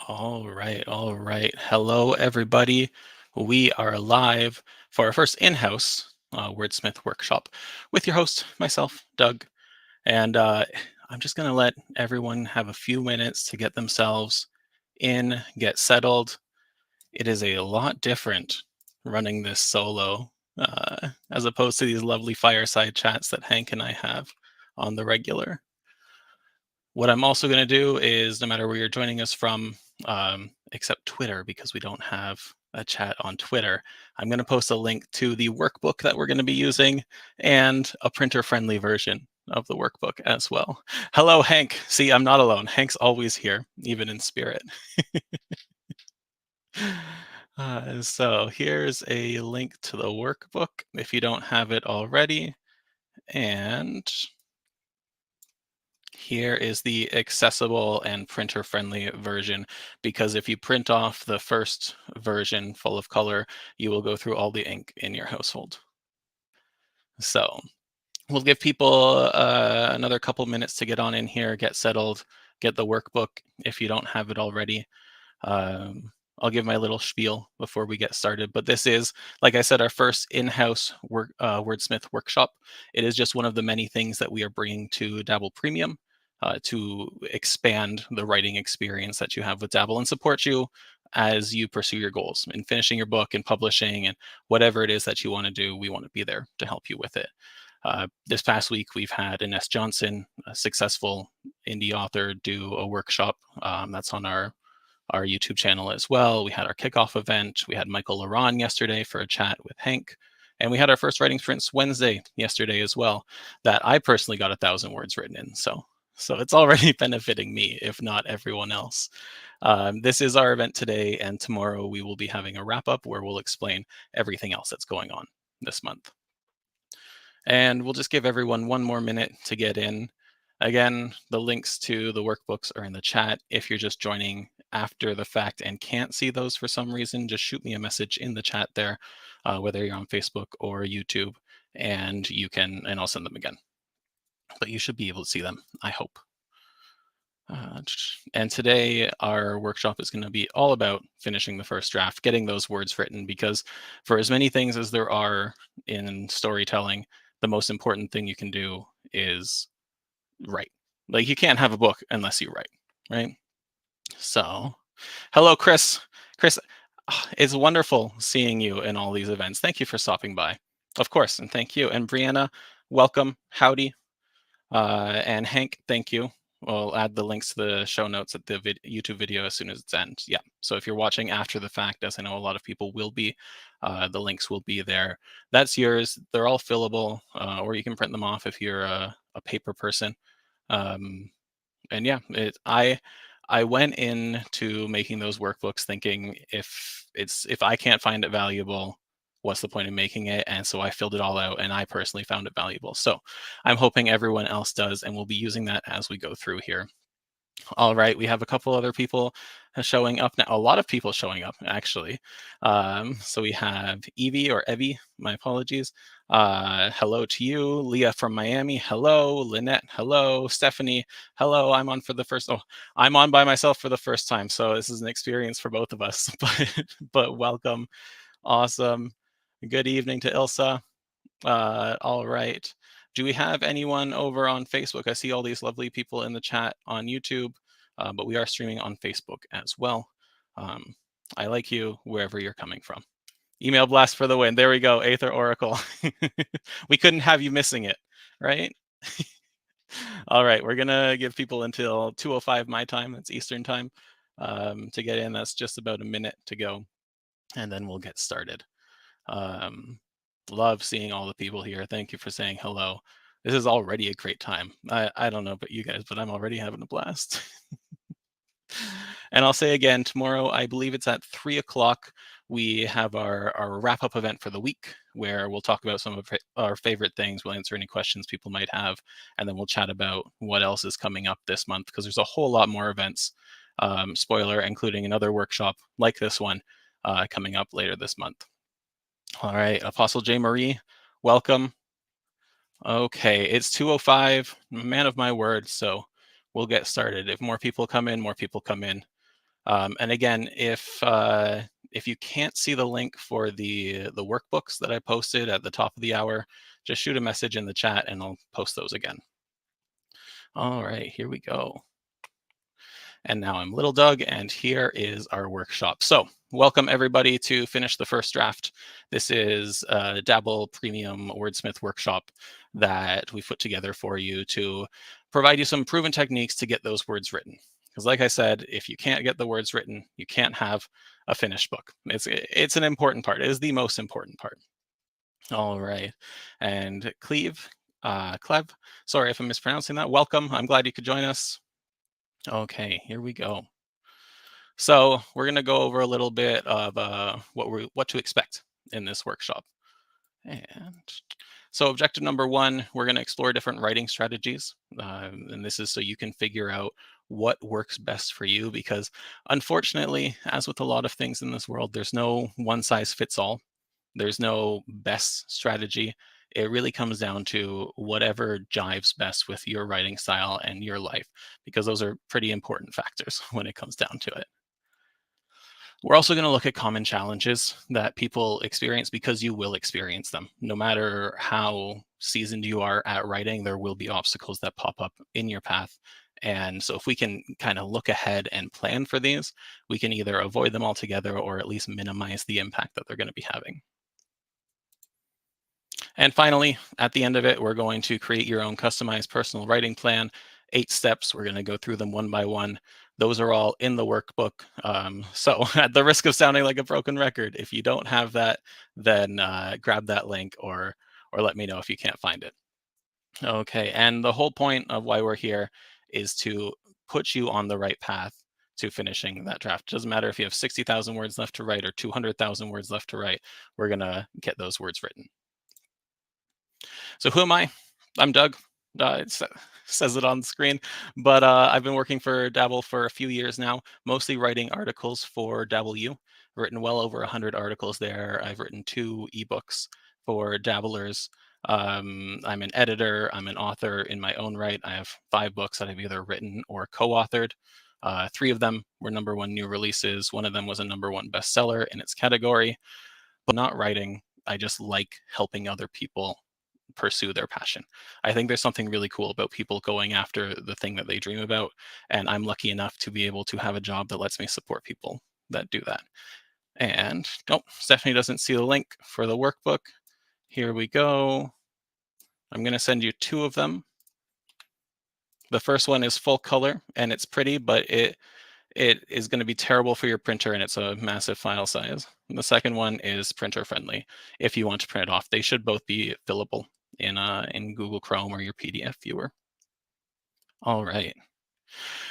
All right, all right. Hello, everybody. We are live for our first in-house wordsmith workshop with your host, myself, Doug. And I'm just going to let everyone have a few minutes to get themselves in, get settled. It is a lot different running this solo as opposed to these lovely fireside chats that Hank and I have on the regular. What I'm also going to do is, no matter where you're joining us from, except Twitter, because we don't have a chat on Twitter, I'm going to post a link to the workbook that we're going to be using and a printer-friendly version of the workbook as well. Hello, Hank. See, I'm not alone. Hank's always here, even in spirit. So here's a link to the workbook if you don't have it already. And here is the accessible and printer-friendly version, because if you print off the first version full of color, you will go through all the ink in your household. So we'll give people another couple minutes to get on in here, get settled, get the workbook if you don't have it already. I'll give my little spiel before we get started, but this is, like I said, our first in-house wordsmith workshop. It is just one of the many things that we are bringing to Dabble Premium to expand the writing experience that you have with Dabble and support you as you pursue your goals in finishing your book and publishing and whatever it is that you want to do. We want to be there to help you with it. This past week, we've had Ines Johnson, a successful indie author, do a workshop that's on our YouTube channel as well. We had our kickoff event. We had Michael Laron yesterday for a chat with Hank. And we had our first writing sprints Wednesday yesterday as well, that I personally got 1,000 words written in. So it's already benefiting me, if not everyone else. This is our event today, and tomorrow we will be having a wrap up where we'll explain everything else that's going on this month. And we'll just give everyone one more minute to get in. Again, the links to the workbooks are in the chat. If you're just joining after the fact and can't see those for some reason, just shoot me a message in the chat there, whether you're on Facebook or YouTube, and I'll send them again. But you should be able to see them, I hope. And today our workshop is going to be all about finishing the first draft, getting those words written, because for as many things as there are in storytelling, the most important thing you can do is write. Like, you can't have a book unless you write, right? So, hello, Chris. Chris, it's wonderful seeing you in all these events. Thank you for stopping by. Of course, and thank you. And Brianna, welcome. Howdy. And Hank, thank you. We'll add the links to the show notes at the YouTube video as soon as it's ends. Yeah. So if you're watching after the fact, as I know a lot of people will be, the links will be there. That's yours. They're all fillable, or you can print them off if you're a paper person. And yeah, I went into making those workbooks thinking if I can't find it valuable, what's the point in making it? And so I filled it all out, and I personally found it valuable. So I'm hoping everyone else does, and we'll be using that as we go through here. All right, we have a couple other people showing up now. A lot of people showing up, actually. So we have Evie, or Evie, my apologies. Hello to you. Leah from Miami, hello. Lynette, hello. Stephanie, hello. I'm on by myself for the first time, so this is an experience for both of us, but welcome. Awesome. Good evening to Ilsa. All right. Do we have anyone over on Facebook? I see all these lovely people in the chat on YouTube, but we are streaming on Facebook as well. I like you wherever you're coming from. Email blast for the win. There we go, Aether Oracle. We couldn't have you missing it, right? All right, we're gonna give people until 2:05 my time, that's Eastern time, to get in. That's just about a minute to go, and then we'll get started. Love seeing all the people here. Thank you for saying hello. This is already a great time. I don't know about you guys, but I'm already having a blast. And I'll say again, tomorrow, I believe it's at 3 o'clock, we have our wrap-up event for the week, where we'll talk about some of our favorite things. We'll answer any questions people might have, and then we'll chat about what else is coming up this month, because there's a whole lot more events, spoiler, including another workshop like this one coming up later this month. All right, Apostle J. Marie, welcome. Okay, it's 2:05, man of my word, so we'll get started. If more people come in, more people come in. And again, if you can't see the link for the workbooks that I posted at the top of the hour, just shoot a message in the chat and I'll post those again. All right, here we go. And now I'm Little Doug, and here is our workshop. So welcome everybody to Finish the First Draft. This is a Dabble Premium Wordsmith workshop that we put together for you to provide you some proven techniques to get those words written. Because like I said, if you can't get the words written, you can't have a finished book. It's an important part. It is the most important part. All right. And Clev, sorry if I'm mispronouncing that. Welcome. I'm glad you could join us. Okay, here we go. So we're going to go over a little bit of what to expect in this workshop. And so objective number one, we're going to explore different writing strategies. And this is so you can figure out what works best for you, because unfortunately, as with a lot of things in this world, there's no one size fits all. There's no best strategy. It really comes down to whatever jives best with your writing style and your life, because those are pretty important factors when it comes down to it. We're also going to look at common challenges that people experience, because you will experience them. No matter how seasoned you are at writing, there will be obstacles that pop up in your path. And so if we can kind of look ahead and plan for these, we can either avoid them altogether or at least minimize the impact that they're going to be having. And finally, at the end of it, we're going to create your own customized personal writing plan. 8 steps. We're going to go through them one by one. Those are all in the workbook. So at the risk of sounding like a broken record, if you don't have that, then grab that link or let me know if you can't find it. Okay, and the whole point of why we're here is to put you on the right path to finishing that draft. It doesn't matter if you have 60,000 words left to write or 200,000 words left to write. We're going to get those words written. So who am I? I'm Doug. Says it on the screen, but I've been working for Dabble for a few years now, mostly writing articles for Dabble U. I've written well over 100 articles there. I've written 2 ebooks for dabblers. I'm an editor. I'm an author in my own right. I have 5 books that I've either written or co-authored. 3 of them were #1 new releases. One of them was a #1 bestseller in its category. But not writing. I just like helping other people pursue their passion. I think there's something really cool about people going after the thing that they dream about. And I'm lucky enough to be able to have a job that lets me support people that do that. And oh, Stephanie doesn't see the link for the workbook. Here we go. I'm going to send you 2 of them. The first one is full color and it's pretty, but it is going to be terrible for your printer and it's a massive file size. And the second one is printer friendly if you want to print it off. They should both be fillable in Google Chrome or your PDF viewer. All right.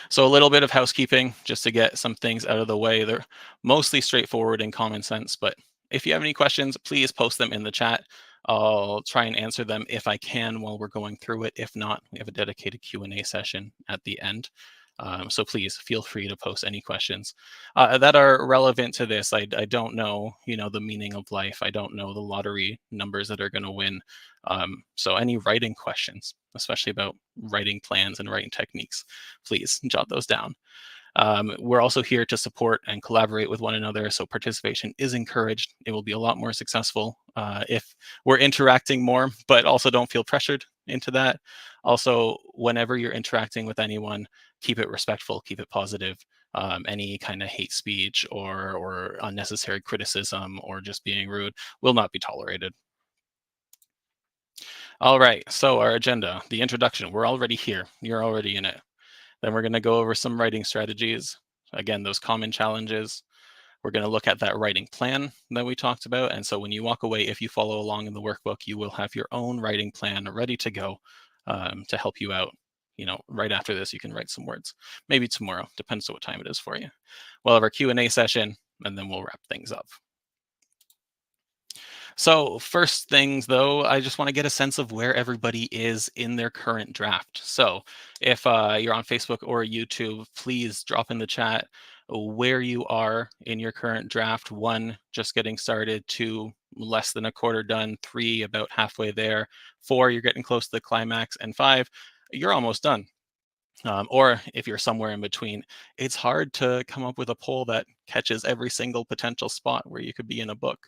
So a little bit of housekeeping just to get some things out of the way. They're mostly straightforward and common sense, but if you have any questions, please post them in the chat. I'll try and answer them if I can while we're going through it. If not, we have a dedicated Q&A session at the end. So please feel free to post any questions that are relevant to this. I don't know, the meaning of life. I don't know the lottery numbers that are going to win. So any writing questions, especially about writing plans and writing techniques, please jot those down. We're also here to support and collaborate with one another, so participation is encouraged. It will be a lot more successful if we're interacting more, but also don't feel pressured into that. Also, whenever you're interacting with anyone, keep it respectful, keep it positive. Any kind of hate speech or unnecessary criticism or just being rude will not be tolerated. All right, so our agenda, the introduction, we're already here. You're already in it. Then we're going to go over some writing strategies. Again, those common challenges. We're going to look at that writing plan that we talked about. And so when you walk away, if you follow along in the workbook, you will have your own writing plan ready to go to help you out. Right after this, you can write some words. Maybe tomorrow, depends on what time it is for you. We'll have our Q&A session, and then we'll wrap things up. So first things though, I just want to get a sense of where everybody is in their current draft. So if you're on Facebook or YouTube, please drop in the chat where you are in your current draft. 1, just getting started. 2, less than a quarter done. 3, about halfway there. 4, you're getting close to the climax. And 5, you're almost done. Or if you're somewhere in between, it's hard to come up with a poll that catches every single potential spot where you could be in a book.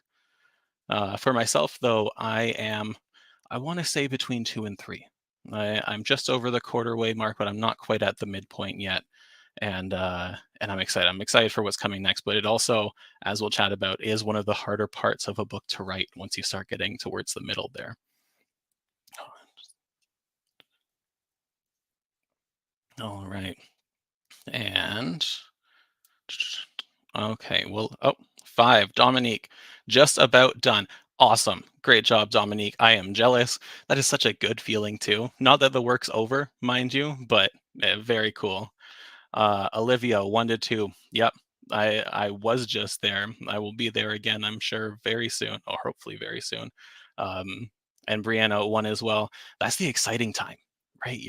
For myself, though, I want to say between two and three. I'm just over the quarter way mark, but I'm not quite at the midpoint yet. And I'm excited. I'm excited for what's coming next. But it also, as we'll chat about, is one of the harder parts of a book to write once you start getting towards the middle there. All right. And okay, well, oh, five. Dominique, just about done. Awesome. Great job, Dominique. I am jealous. That is such a good feeling too. Not that the work's over, mind you, but very cool. Olivia, 1 to 2. Yep. I was just there. I will be there again, I'm sure, very soon, or hopefully very soon. Um, and Brianna, 1 as well. That's the exciting time, right?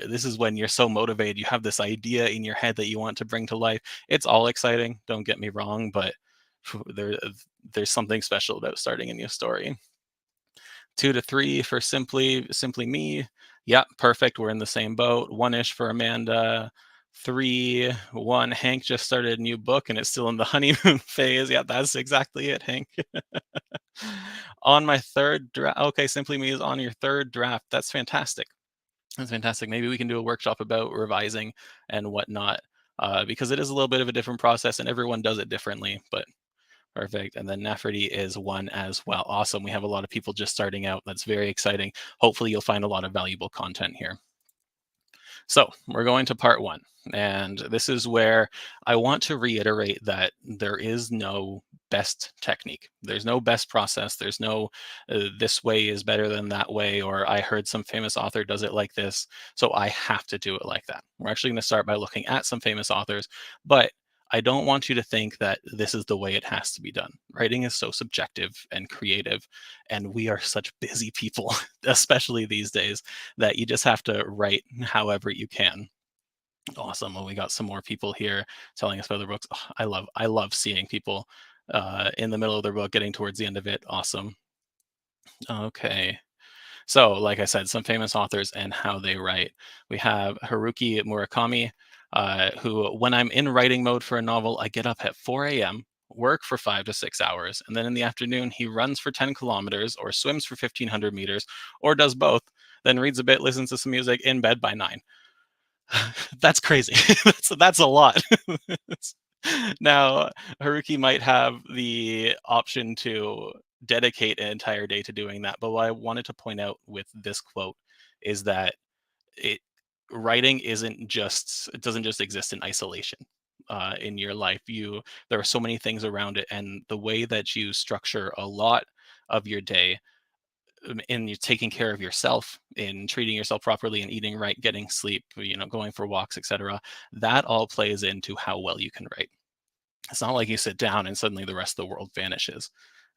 This is when you're so motivated. You have this idea in your head that you want to bring to life. It's all exciting, don't get me wrong, but there there's something special about starting a new story. 2 to 3 for simply me. Yeah, perfect. We're in the same boat. 1-ish for Amanda. 3, 1. Hank just started a new book and it's still in the honeymoon phase. Yeah, that's exactly it, Hank. On my third draft. Okay, simply me is on your third draft. That's fantastic. That's fantastic. Maybe we can do a workshop about revising and whatnot, because it is a little bit of a different process and everyone does it differently. But perfect. And then Nefertiti is 1 as well. Awesome. We have a lot of people just starting out. That's very exciting. Hopefully, you'll find a lot of valuable content here. So, we're going to part 1. And this is where I want to reiterate that there is no best technique. There's no best process. There's no this way is better than that way, or I heard some famous author does it like this, so I have to do it like that. We're actually going to start by looking at some famous authors, but I don't want you to think that this is the way it has to be done. Writing is so subjective and creative, and we are such busy people, especially these days, that you just have to write however you can. Awesome. Well, we got some more people here telling us about their books. Oh, I love seeing people in the middle of their book getting towards the end of it. Awesome. Okay. So, like I said, some famous authors and how they write. We have Haruki Murakami, who, when I'm in writing mode for a novel, I get up at 4 a.m., work for 5 to 6 hours, and then in the afternoon, he runs for 10 kilometers or swims for 1,500 meters or does both, then reads a bit, listens to some music in bed by 9. That's crazy. That's a lot. Now, Haruki might have the option to dedicate an entire day to doing that, but what I wanted to point out with this quote is that it writing it doesn't just exist in isolation in your life. There are so many things around it, and the way that you structure a lot of your day in you taking care of yourself, in treating yourself properly and eating right, getting sleep, going for walks, etc., that all plays into how well you can write. It's not like you sit down and suddenly the rest of the world vanishes,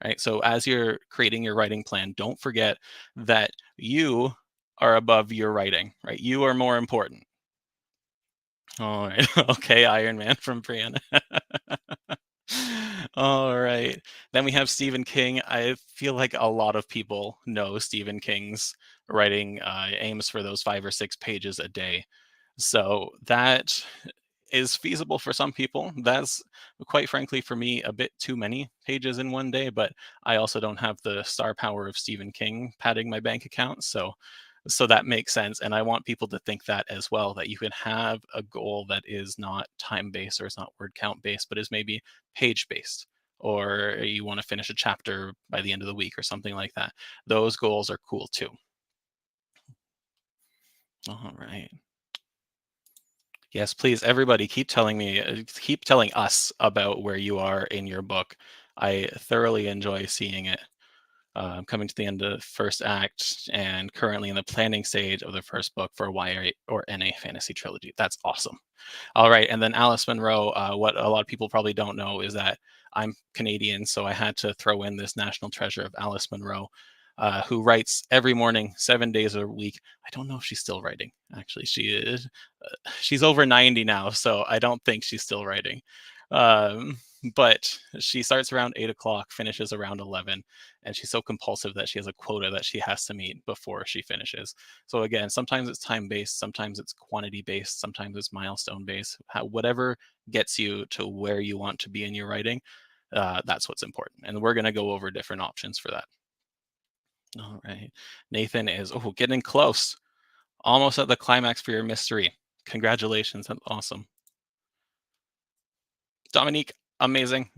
right? So as you're creating your writing plan, don't forget that you are above your writing, right? You are more important. All right. Okay, Iron Man from Brianna. All right. Then we have Stephen King. I feel like a lot of people know Stephen King's writing aims for those 5 or 6 pages a day. So that is feasible for some people. That's, quite frankly, for me, a bit too many pages in one day, but I also don't have the star power of Stephen King padding my bank account. So that makes sense. And I want people to think that as well, that you can have a goal that is not time based or is not word count based, but is maybe page based, or you want to finish a chapter by the end of the week or something like that. Those goals are cool too. All right. Yes, please, everybody, keep telling us about where you are in your book. I thoroughly enjoy seeing it. Coming to the end of the first act and currently in the planning stage of the first book for a YA or NA fantasy trilogy. That's awesome. All right, and then Alice Munro. What a lot of people probably don't know is that I'm Canadian, so I had to throw in this national treasure of Alice Munro, who writes every morning, 7 days a week. I don't know if she's still writing. Actually, she is. She's over 90 now, so I don't think she's still writing. Um, but she starts around 8 o'clock, finishes around 11, and she's so compulsive that she has a quota that she has to meet before she finishes. So again, sometimes it's time based, sometimes it's quantity based, sometimes it's milestone based. Whatever gets you to where you want to be in your writing, that's what's important. And we're going to go over different options for that. All right. Nathan is getting close, almost at the climax for your mystery. Congratulations. That's awesome. Dominique, amazing.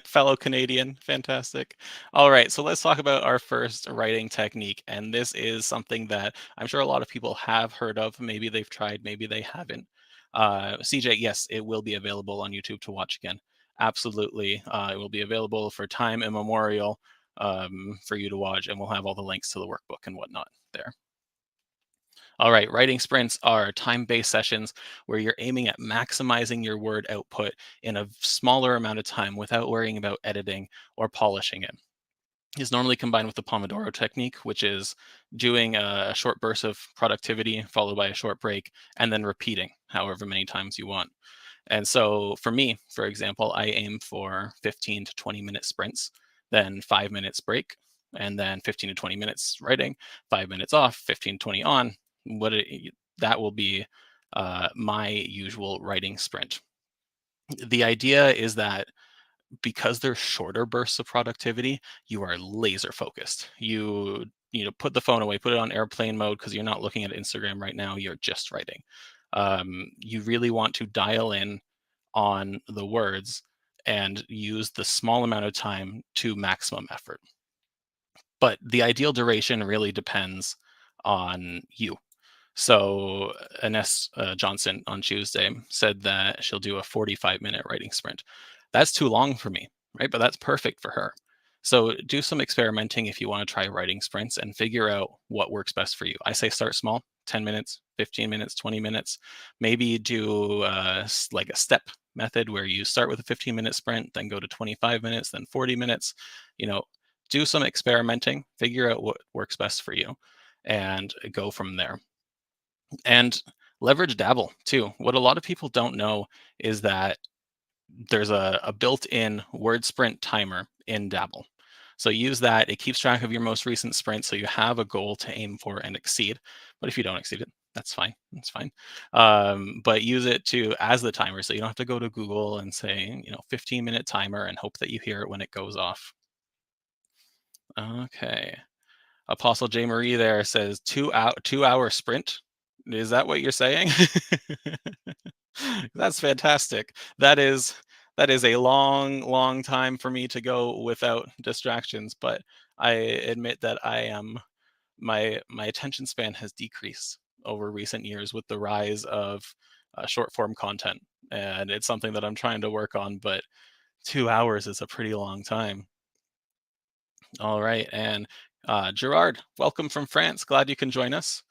Fellow Canadian, fantastic. All right, so let's talk about our first writing technique. And this is something that I'm sure a lot of people have heard of. Maybe they've tried, maybe they haven't. CJ, yes, it will be available on YouTube to watch again. Absolutely. It will be available for time immemorial for you to watch, and we'll have all the links to the workbook and whatnot there. All right, writing sprints are time-based sessions where you're aiming at maximizing your word output in a smaller amount of time without worrying about editing or polishing it. It's normally combined with the Pomodoro technique, which is doing a short burst of productivity followed by a short break and then repeating however many times you want. And so for me, for example, I aim for 15 to 20-minute sprints, then 5 minutes break, and then 15 to 20 minutes writing, 5 minutes off, 15, 20 on. That will be my usual writing sprint. The idea is that because they're shorter bursts of productivity, you are laser focused. Put the phone away, put it on airplane mode because you're not looking at Instagram right now. You're just writing. You really want to dial in on the words and use the small amount of time to maximum effort. But the ideal duration really depends on you. So Ines Johnson on Tuesday said that she'll do a 45-minute writing sprint. That's too long for me, right? But that's perfect for her. So do some experimenting if you want to try writing sprints and figure out what works best for you. I say start small, 10 minutes, 15 minutes, 20 minutes. Maybe do like a step method where you start with a 15-minute sprint, then go to 25 minutes, then 40 minutes. You know, do some experimenting, figure out what works best for you, and go from there. And leverage Dabble too. What a lot of people don't know is that there's a built-in word sprint timer in Dabble. So use that. It keeps track of your most recent sprint, so you have a goal to aim for and exceed. But if you don't exceed it, that's fine. That's fine. But use it to as the timer, so you don't have to go to Google and say 15-minute timer and hope that you hear it when it goes off. Okay. Apostle J. Marie there says 2 hour sprint. Is that what you're saying? That's fantastic. That is a long, long time for me to go without distractions, but I admit that my attention span has decreased over recent years with the rise of short form content, and it's something that I'm trying to work on. But 2 hours is a pretty long time. All right, and Gerard, welcome from France. Glad you can join us.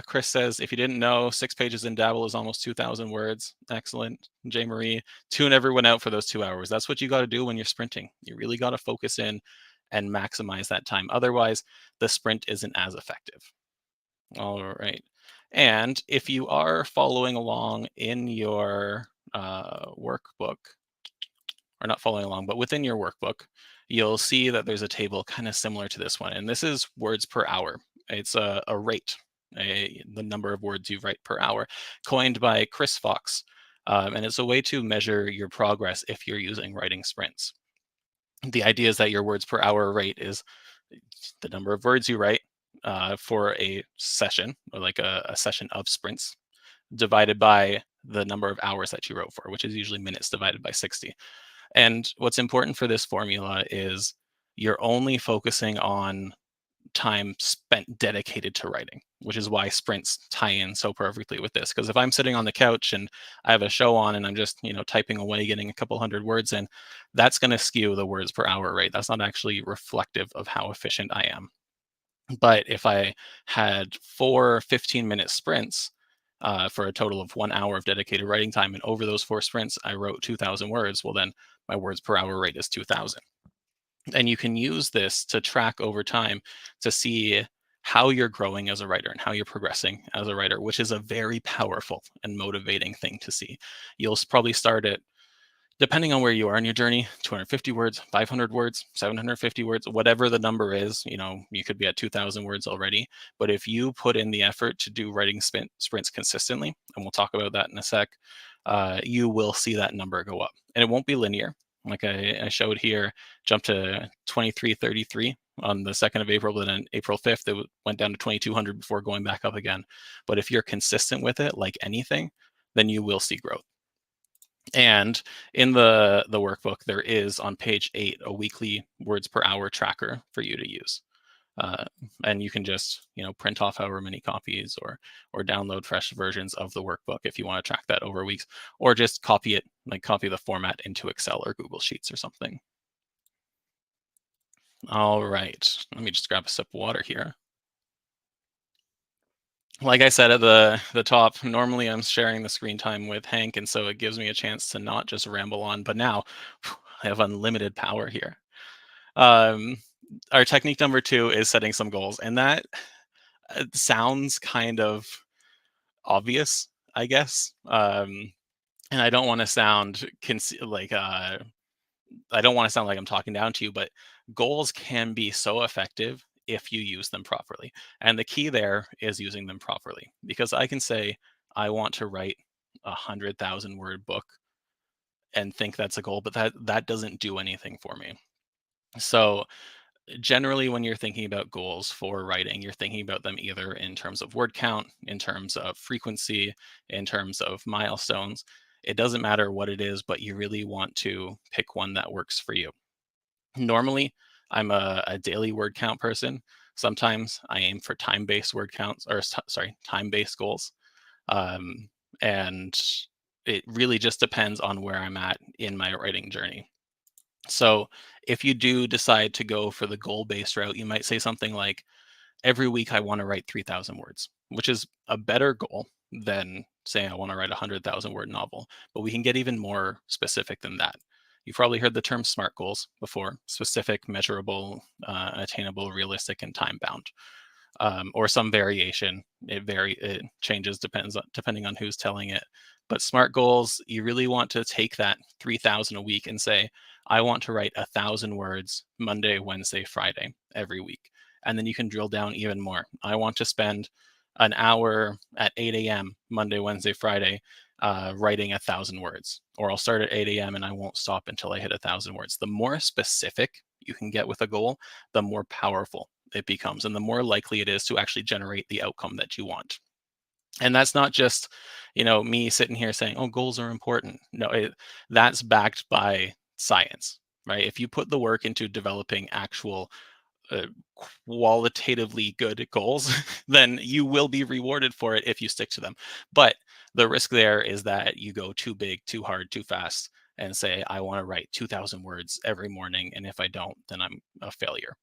Chris says, if you didn't know, 6 pages in Dabble is almost 2,000 words. Excellent. J. Marie, tune everyone out for those 2 hours. That's what you got to do when you're sprinting. You really got to focus in and maximize that time. Otherwise, the sprint isn't as effective. All right. And if you are following along in your workbook, or not following along, but within your workbook, you'll see that there's a table kind of similar to this one. And this is words per hour. It's a rate, the number of words you write per hour, coined by Chris Fox. And it's a way to measure your progress if you're using writing sprints. The idea is that your words per hour rate is the number of words you write for a session, or like a session of sprints, divided by the number of hours that you wrote for, which is usually minutes divided by 60. And what's important for this formula is you're only focusing on time spent dedicated to writing, which is why sprints tie in so perfectly with this. Because if I'm sitting on the couch and I have a show on and I'm just, typing away, getting a couple hundred words in, that's going to skew the words per hour rate. That's not actually reflective of how efficient I am. But if I had 4 15-minute sprints, for a total of 1 hour of dedicated writing time, and over those 4 sprints, I wrote 2,000 words, well, then my words per hour rate is 2,000. And you can use this to track over time to see how you're growing as a writer and how you're progressing as a writer, which is a very powerful and motivating thing to see. You'll probably start at, depending on where you are in your journey, 250 words, 500 words, 750 words, whatever the number is. You could be at 2000 words already. But if you put in the effort to do writing sprints consistently, and we'll talk about that in a sec, you will see that number go up. And it won't be linear. Like I showed here, jump to 2333 on the 2nd of April, but then April 5th, it went down to 2200 before going back up again. But if you're consistent with it, like anything, then you will see growth. And in the workbook, there is on page 8 a weekly words per hour tracker for you to use. Uh, and you can just print off however many copies or download fresh versions of the workbook if you want to track that over weeks, or just copy it, like copy the format into Excel or Google Sheets or something. All right, let me just grab a sip of water here. Like I said at the top, normally I'm sharing the screen time with Hank, and so it gives me a chance to not just ramble on, but now I have unlimited power here. Um, our technique number 2 is setting some goals, and that sounds kind of obvious, I guess. And I don't want to sound I don't want to sound like I'm talking down to you, but goals can be so effective if you use them properly. And the key there is using them properly, because I can say, I want to write 100,000 word book and think that's a goal, but that doesn't do anything for me. So generally, when you're thinking about goals for writing, you're thinking about them either in terms of word count, in terms of frequency, in terms of milestones. It doesn't matter what it is, but you really want to pick one that works for you. Normally, I'm a daily word count person. Sometimes I aim for time-based word counts, or sorry, time-based goals. Um, and it really just depends on where I'm at in my writing journey. So if you do decide to go for the goal-based route, you might say something like, every week I want to write 3,000 words, which is a better goal than saying I want to write a 100,000 word novel. But we can get even more specific than that. You've probably heard the term SMART goals before: specific, measurable, attainable, realistic, and time bound, or some variation. It changes depending on who's telling it. But SMART goals, you really want to take that 3,000 a week and say, I want to write 1,000 words Monday, Wednesday, Friday every week. And then you can drill down even more. I want to spend an hour at 8 a.m. Monday, Wednesday, Friday writing 1,000 words, or I'll start at 8 a.m. and I won't stop until I hit 1,000 words. The more specific you can get with a goal, the more powerful it becomes, and the more likely it is to actually generate the outcome that you want. And that's not just, me sitting here saying, "Oh, goals are important." No, that's backed by science, right? If you put the work into developing actual uh, qualitatively good goals, then you will be rewarded for it if you stick to them. But the risk there is that you go too big, too hard, too fast, and say, I want to write 2,000 words every morning. And if I don't, then I'm a failure.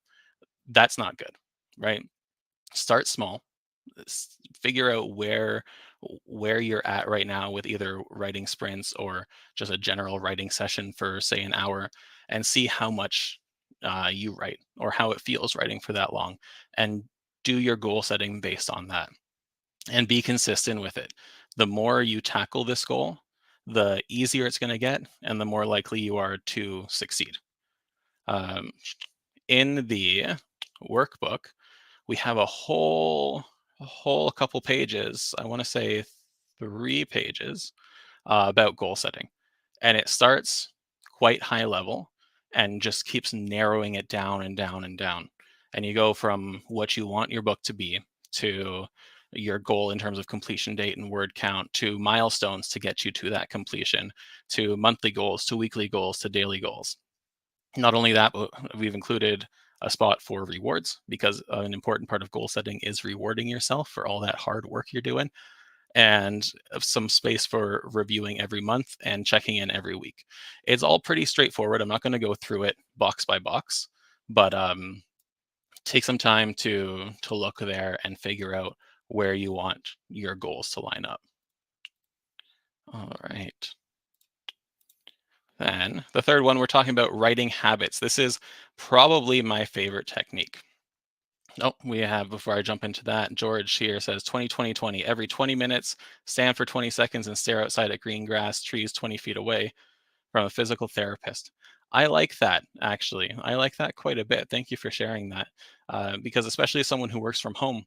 That's not good, right? Start small. Figure out where you're at right now with either writing sprints or just a general writing session for, say, an hour, and see how much you write or how it feels writing for that long, and do your goal setting based on that, and be consistent with it. The more you tackle this goal, the easier it's going to get, and the more likely you are to succeed. um, in the workbook, we have a whole couple pages, I want to say 3 pages, about goal setting. And it starts quite high level and just keeps narrowing it down and down and down. And you go from what you want your book to be, to your goal in terms of completion date and word count, to milestones to get you to that completion, to monthly goals, to weekly goals, to daily goals. Not only that, but we've included a spot for rewards, because an important part of goal setting is rewarding yourself for all that hard work you're doing, and some space for reviewing every month and checking in every week. It's all pretty straightforward. I'm not going to go through it box by box, but take some time to look there and figure out where you want your goals to line up. All right. Then the third one, we're talking about writing habits. This is probably my favorite technique. Oh, we have, before I jump into that, George here says 20 every 20 minutes, stand for 20 seconds and stare outside at green grass, trees 20 feet away from a physical therapist. I like that, actually. I like that quite a bit. Thank you for sharing that. Because especially as someone who works from home,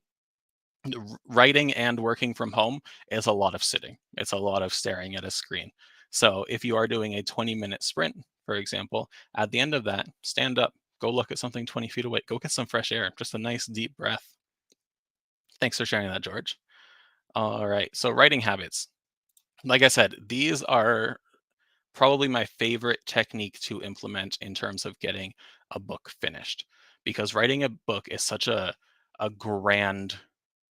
writing and working from home is a lot of sitting. It's a lot of staring at a screen. So if you are doing a 20-minute sprint, for example, at the end of that, stand up, go look at something 20 feet away, go get some fresh air, just a nice deep breath. Thanks for sharing that, George. All right. So writing habits. Like I said, these are probably my favorite technique to implement in terms of getting a book finished, because writing a book is such a grand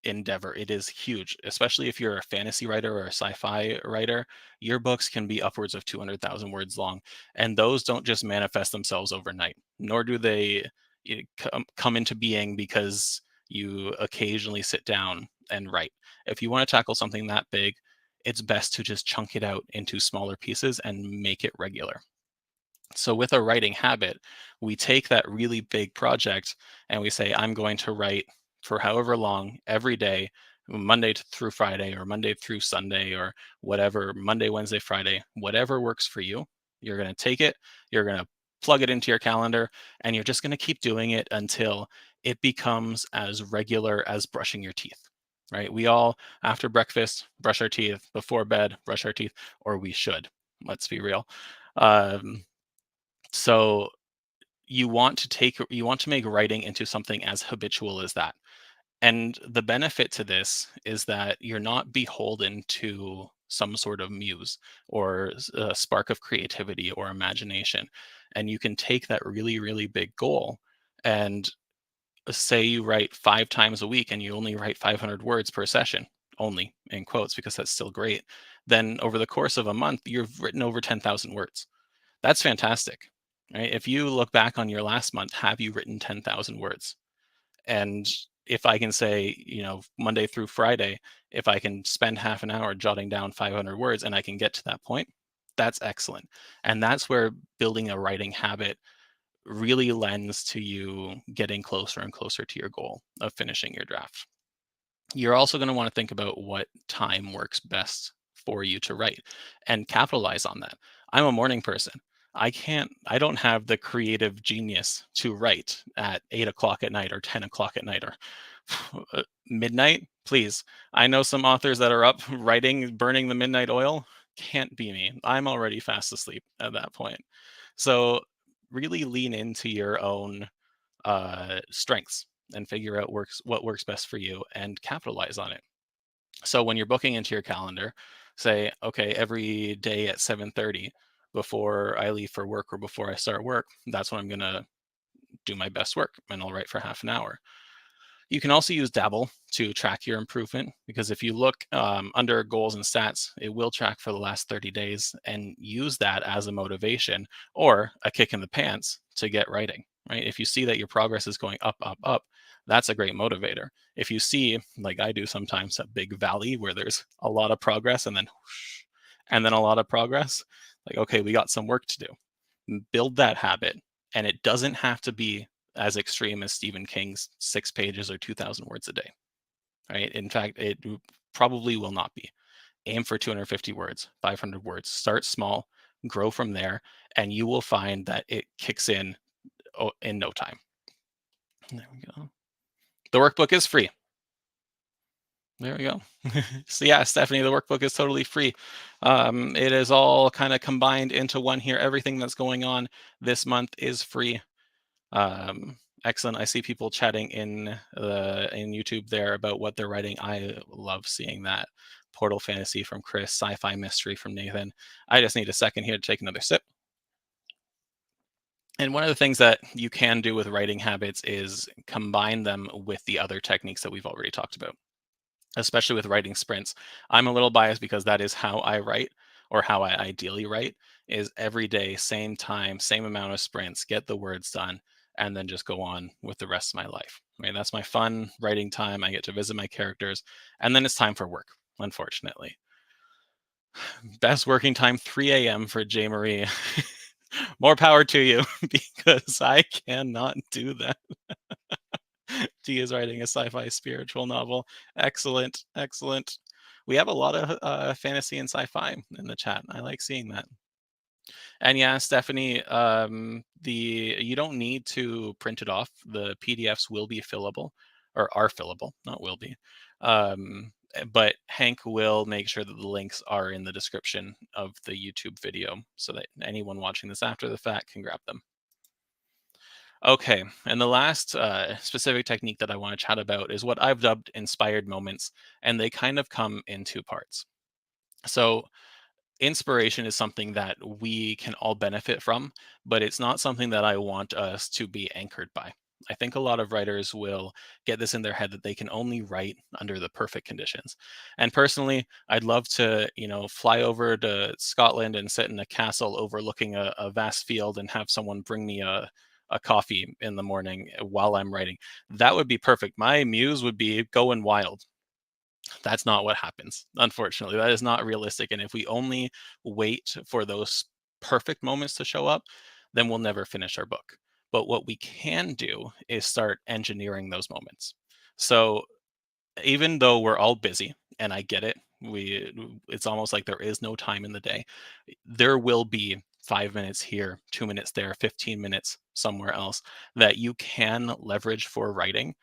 endeavor. It is huge, especially if you're a fantasy writer or a sci-fi writer. Your books can be upwards of 200,000 words long, and those don't just manifest themselves overnight, nor do they come into being because you occasionally sit down and write. If you want to tackle something that big, it's best to just chunk it out into smaller pieces and make it regular. So with a writing habit, we take that really big project and we say, I'm going to write for however long every day, through Friday or Monday through Sunday or whatever, Monday, Wednesday, Friday, whatever works for you. You're going to take it, you're going to plug it into your calendar, and you're just going to keep doing it until it becomes as regular as brushing your teeth, right? We all, after breakfast, brush our teeth, before bed, brush our teeth, or we should. Let's be real. Um, so you want to make writing into something as habitual as that. And the benefit to this is that you're not beholden to some sort of muse or a spark of creativity or imagination. And you can take that really, really big goal and say you write 5 times a week and you only write 500 words per session, only in quotes, because that's still great. Then over the course of a month, you've written over 10,000 words. That's fantastic, right? If you look back on your last month, have you written 10,000 words? And if I can say, Monday through Friday, if I can spend half an hour jotting down 500 words and I can get to that point, that's excellent. And that's where building a writing habit really lends to you getting closer and closer to your goal of finishing your draft. You're also going to want to think about what time works best for you to write and capitalize on that. I'm a morning person. I don't have the creative genius to write at 8 o'clock at night or 10 o'clock at night or midnight. Please. I know some authors that are up writing, burning the midnight oil. Can't be me. I'm already fast asleep at that point. So really lean into your own strengths and figure out what works best for you and capitalize on it. So when you're booking into your calendar, say, okay, every day at 7:30 before I leave for work or before I start work, that's when I'm going to do my best work and I'll write for half an hour. You can also use Dabble to track your improvement, because if you look under goals and stats, it will track for the last 30 days and use that as a motivation or a kick in the pants to get writing, right? If you see that your progress is going up, up, up, that's a great motivator. If you see, like I do sometimes, a big valley where there's a lot of progress and then whoosh, and then a lot of progress, like, okay, we got some work to do. Build that habit. And it doesn't have to be as extreme as Stephen King's 6 pages or 2,000 words a day, right? In fact, probably will not be. Aim for 250 words, 500 words. Start small, grow from there, and you will find that it kicks in no time. There we go. The workbook is free. There we go. So yeah, Stephanie, the workbook is totally free. It is all kind of combined into one here. Everything that's going on this month is free. Excellent. I see people chatting in YouTube there about what they're writing. I love seeing that. Portal Fantasy from Chris, Sci-Fi Mystery from Nathan. I just need a second here to take another sip. And one of the things that you can do with writing habits is combine them with the other techniques that we've already talked about, especially with writing sprints. I'm a little biased because that is how I write, or how I ideally write, is every day, same time, same amount of sprints, get the words done, and then just go on with the rest of my life. Right? That's my fun writing time. I get to visit my characters, and then it's time for work, unfortunately. Best working time, 3 a.m. for J. Marie. More power to you, because I cannot do that. T is writing a sci-fi spiritual novel. Excellent, excellent. We have a lot of fantasy and sci-fi in the chat. I like seeing that. And yeah, Stephanie, the you don't need to print it off. The PDFs will be fillable, or are fillable, not will be. But Hank will make sure that the links are in the description of the YouTube video so that anyone watching this after the fact can grab them. Okay, and the last specific technique that I want to chat about is what I've dubbed inspired moments, and they kind of come in two parts. So inspiration is something that we can all benefit from, but it's not something that I want us to be anchored by. I think a lot of writers will get this in their head that they can only write under the perfect conditions. And personally, I'd love to, fly over to Scotland and sit in a castle overlooking a vast field and have someone bring me a coffee in the morning while I'm writing. That would be perfect. My muse would be going wild. That's not what happens. Unfortunately, that is not realistic. And if we only wait for those perfect moments to show up, then we'll never finish our book. But what we can do is start engineering those moments. So even though we're all busy, and I get it, it's almost like there is no time in the day. There will be 5 minutes here, 2 minutes there, 15 minutes somewhere else that you can leverage for writing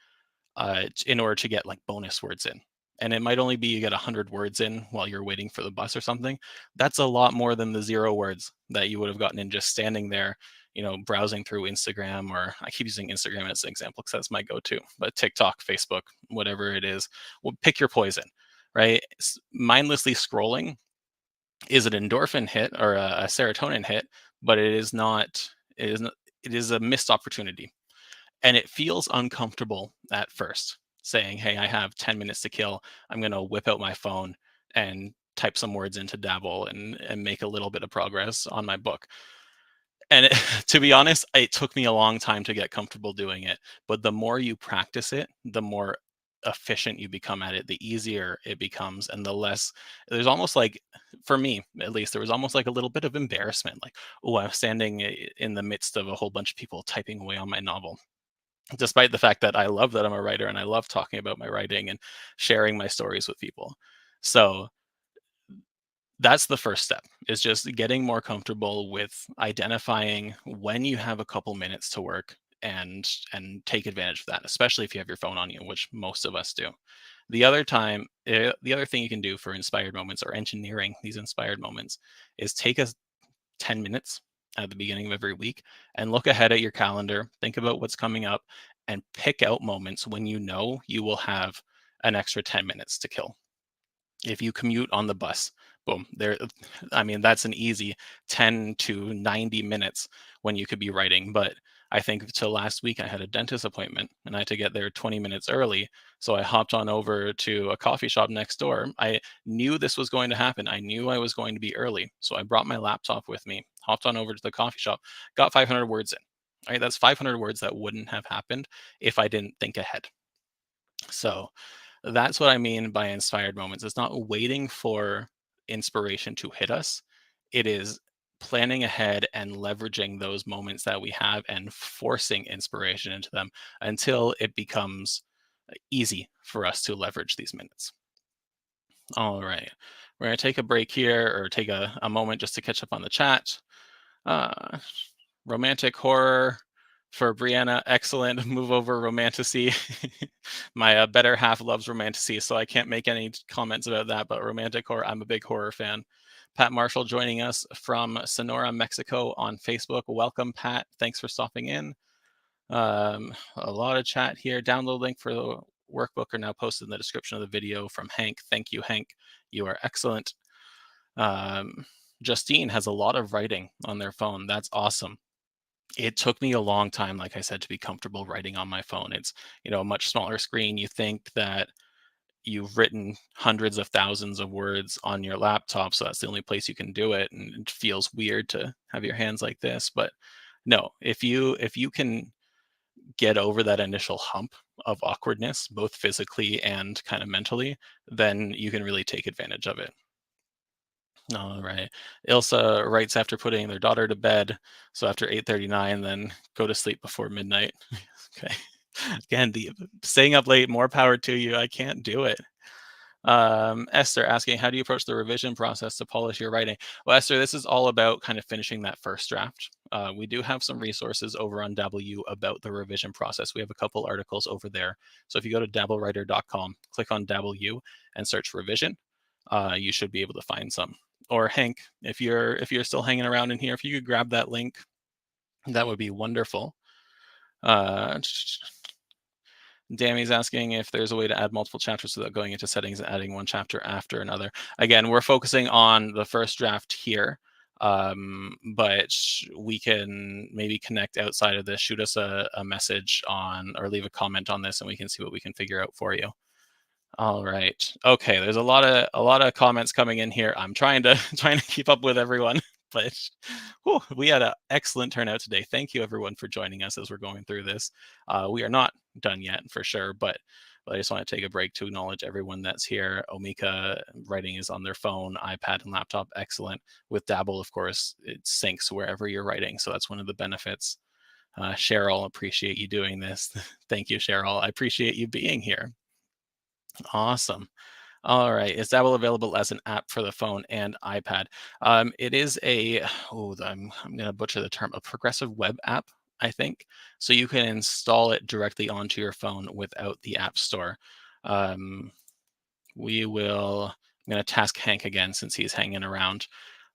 in order to get like bonus words in. And it might only be you get 100 words in while you're waiting for the bus or something. That's a lot more than the 0 words that you would have gotten in just standing there, browsing through Instagram, or I keep using Instagram as an example because that's my go-to, but TikTok, Facebook, whatever it is, well, pick your poison, right? Mindlessly scrolling is an endorphin hit or a serotonin hit, but it is a missed opportunity, and it feels uncomfortable at first saying, hey, I have 10 minutes to kill. I'm going to whip out my phone and type some words into Dabble and make a little bit of progress on my book. And to be honest, it took me a long time to get comfortable doing it. But the more you practice it, the more efficient you become at it, the easier it becomes. And the less there's almost like, for me at least, there was almost like a little bit of embarrassment. Like, oh, I'm standing in the midst of a whole bunch of people typing away on my novel, despite the fact that I love that I'm a writer and I love talking about my writing and sharing my stories with people. So that's the first step, is just getting more comfortable with identifying when you have a couple minutes to work and take advantage of that, especially if you have your phone on you, which most of us do. The other thing you can do for inspired moments or engineering these inspired moments is take a 10 minutes at the beginning of every week and look ahead at your calendar, think about what's coming up, and pick out moments when you know you will have an extra 10 minutes to kill. If you commute on the bus, boom, there, I mean, that's an easy 10 to 90 minutes when you could be writing. But I think till last week, I had a dentist appointment and I had to get there 20 minutes early. So I hopped on over to a coffee shop next door. I knew this was going to happen. I knew I was going to be early. So I brought my laptop with me, hopped on over to the coffee shop, got 500 words in. All right, that's 500 words that wouldn't have happened if I didn't think ahead. So that's what I mean by inspired moments. It's not waiting for inspiration to hit us. It is planning ahead and leveraging those moments that we have and forcing inspiration into them until it becomes easy for us to leverage these minutes. All right. We're going to take a break here, or take a moment just to catch up on the chat. Uh, Romantic horror for Brianna, excellent. Move over romanticy. My better half loves romanticy, so I can't make any comments about that. But romantic horror, I'm a big horror fan. Pat Marshall joining us from Sonora, Mexico on Facebook. Welcome, Pat. Thanks for stopping in. A lot of chat here. Download link for the workbook are now posted in the description of the video from Hank. Thank you, Hank. You are excellent. Justine has a lot of writing on their phone. That's awesome. It took me a long time, like I said, to be comfortable writing on my phone. It's, a much smaller screen. You think that you've written hundreds of thousands of words on your laptop, so that's the only place you can do it, and it feels weird to have your hands like this. But no, if you can get over that initial hump of awkwardness, both physically and kind of mentally, then you can really take advantage of it. All right. Ilsa writes after putting their daughter to bed. So after 8:39, then go to sleep before midnight. Okay. Again, the staying up late, more power to you. I can't do it. Esther asking, how do you approach the revision process to polish your writing? Well, Esther, this is all about kind of finishing that first draft. We do have some resources over on W about the revision process. We have a couple articles over there. So if you go to dabblewriter.com, click on W and search revision, you should be able to find some. Or Hank, if you're still hanging around in here, if you could grab that link, that would be wonderful. Uh, Dammy's asking if there's a way to add multiple chapters without going into settings and adding one chapter after another. Again, we're focusing on the first draft here, but we can maybe connect outside of this. Shoot us a message on or leave a comment on this, and we can see what we can figure out for you. All right. Okay. There's a lot of comments coming in here. I'm trying to trying to keep up with everyone, but whew, we had an excellent turnout today. Thank you everyone for joining us as we're going through this. We are not done yet for sure, but I just want to take a break to acknowledge everyone that's here. Omika writing is on their phone, iPad, and laptop. Excellent. With Dabble, of course, it syncs wherever you're writing, so that's one of the benefits. Cheryl, appreciate you doing this. Thank you, Cheryl. I appreciate you being here. Awesome. All right. Is Dabble available as an app for the phone and iPad? It is a, oh, I'm going to butcher the term, a progressive web app, I think. So you can install it directly onto your phone without the App Store. Um, I'm going to task Hank again since he's hanging around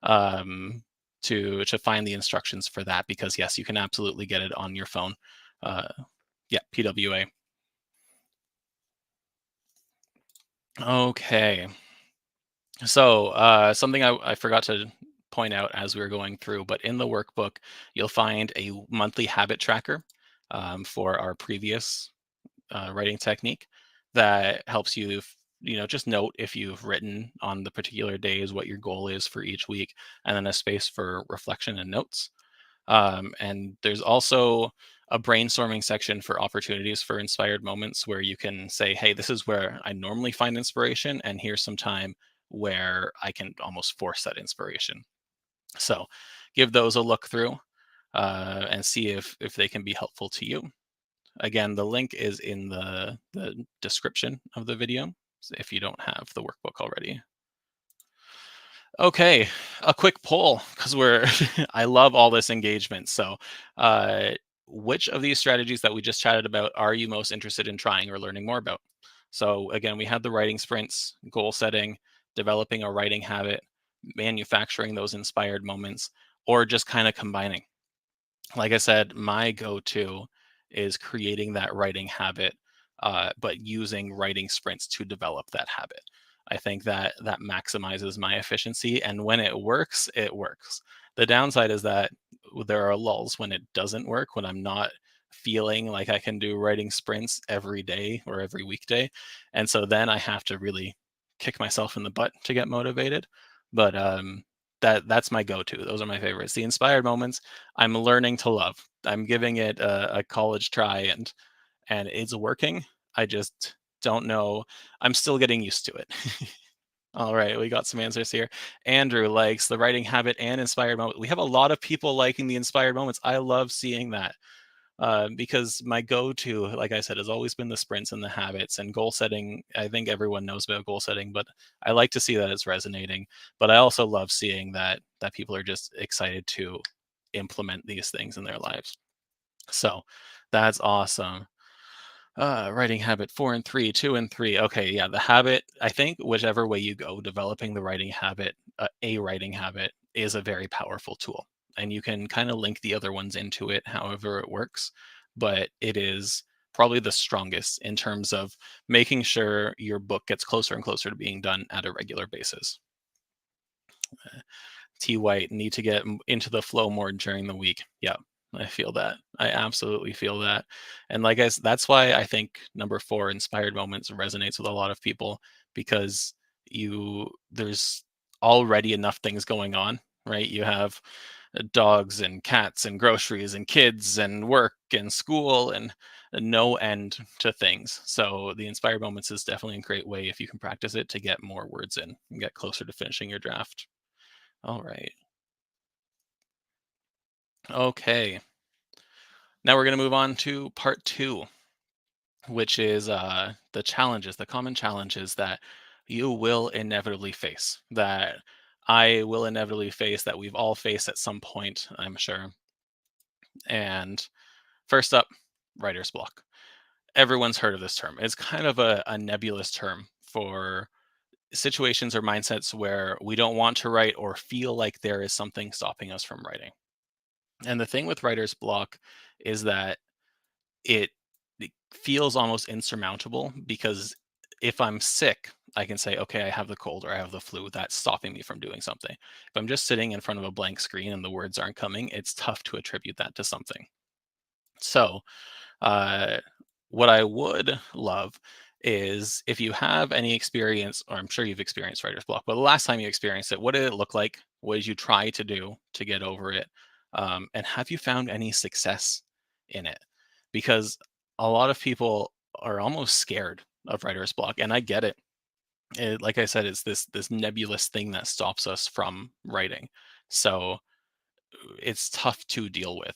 to find the instructions for that because, yes, you can absolutely get it on your phone. Uh, yeah, PWA. Okay. So, something I forgot to point out as we were going through, but in the workbook, you'll find a monthly habit tracker for our previous writing technique that helps you, just note if you've written on the particular days, what your goal is for each week, and then a space for reflection and notes. And there's also a brainstorming section for opportunities for inspired moments where you can say, hey, this is where I normally find inspiration, and here's some time where I can almost force that inspiration. So give those a look through and see if they can be helpful to you. Again, the link is in the description of the video if you don't have the workbook already. Okay, a quick poll because we're I love all this engagement. So, uh, which of these strategies that we just chatted about are you most interested in trying or learning more about? So, again, we had the writing sprints, goal setting, developing a writing habit, manufacturing those inspired moments, or just kind of combining. Like I said, my go-to is creating that writing habit, but using writing sprints to develop that habit. I think that that maximizes my efficiency, and when it works, it works. The downside is that there are lulls when it doesn't work, when I'm not feeling like I can do writing sprints every day or every weekday, and so then I have to really kick myself in the butt to get motivated. But that's my go-to. Those are my favorites. The inspired moments I'm learning to love. I'm giving it a college try and it's working. I just don't know. I'm still getting used to it. All right, we got some answers here. Andrew likes the writing habit and inspired moment. We have a lot of people liking the inspired moments. I love seeing that because my go-to, like I said, has always been the sprints and the habits and goal setting. I think everyone knows about goal setting, but I like to see that it's resonating. But I also love seeing that people are just excited to implement these things in their lives. So that's awesome. Writing habit 4 and 3, 2 and 3. Okay, yeah, the habit. I think whichever way you go, developing the writing habit, a writing habit, is a very powerful tool, and you can kind of link the other ones into it, however it works. But it is probably the strongest in terms of making sure your book gets closer and closer to being done at a regular basis. T White need to get into the flow more during the week. Yeah, I feel that. I absolutely feel that. And like that's why I think number 4, inspired moments, resonates with a lot of people because there's already enough things going on, right? You have dogs and cats and groceries and kids and work and school and no end to things. So the inspired moments is definitely a great way if you can practice it to get more words in and get closer to finishing your draft. All right. Okay. Now we're going to move on to part 2. which is the challenges, the common challenges that you will inevitably face, that I will inevitably face, that we've all faced at some point, I'm sure. And first up, writer's block. Everyone's heard of this term. It's kind of a nebulous term for situations or mindsets where we don't want to write or feel like there is something stopping us from writing. And the thing with writer's block is that it, it feels almost insurmountable because if I'm sick, I can say, okay, I have the cold or I have the flu. That's stopping me from doing something. If I'm just sitting in front of a blank screen and the words aren't coming, it's tough to attribute that to something. So, uh, what I would love is if you have any experience, or I'm sure you've experienced writer's block, but the last time you experienced it, what did it look like? What did you try to do to get over it? And have you found any success in it? Because a lot of people are almost scared of writer's block, and I get it. Like I said, it's this nebulous thing that stops us from writing. So it's tough to deal with.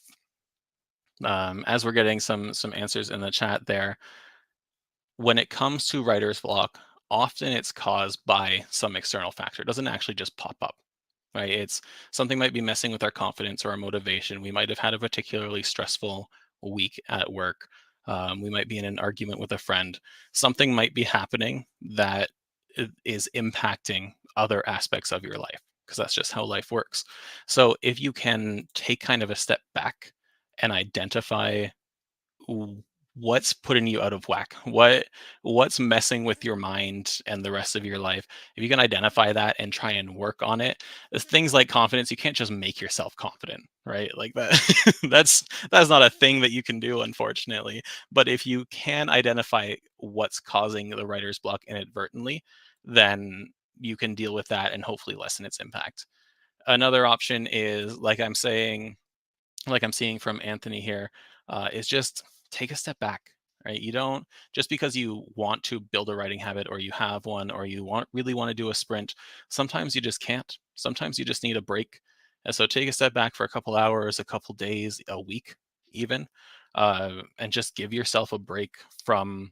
As we're getting some answers in the chat there, when it comes to writer's block, often it's caused by some external factor. It doesn't actually just pop up, right? It's something might be messing with our confidence or our motivation. We might have had a particularly stressful week at work. We might be in an argument with a friend. Something might be happening that is impacting other aspects of your life because that's just how life works. So if you can take kind of a step back and identify w- what's putting you out of whack, what's messing with your mind and the rest of your life, if you can identify that and try and work on it. Things like confidence, you can't just make yourself confident, right? Like that that's not a thing that you can do, unfortunately. But if you can identify what's causing the writer's block inadvertently, then you can deal with that and hopefully lessen its impact. Another option is, like I'm seeing from Anthony here, is just take a step back, right? You don't, just because you want to build a writing habit or you have one or you really want to do a sprint, sometimes you just can't. Sometimes you just need a break. And so take a step back for a couple hours, a couple days, a week, even, and just give yourself a break from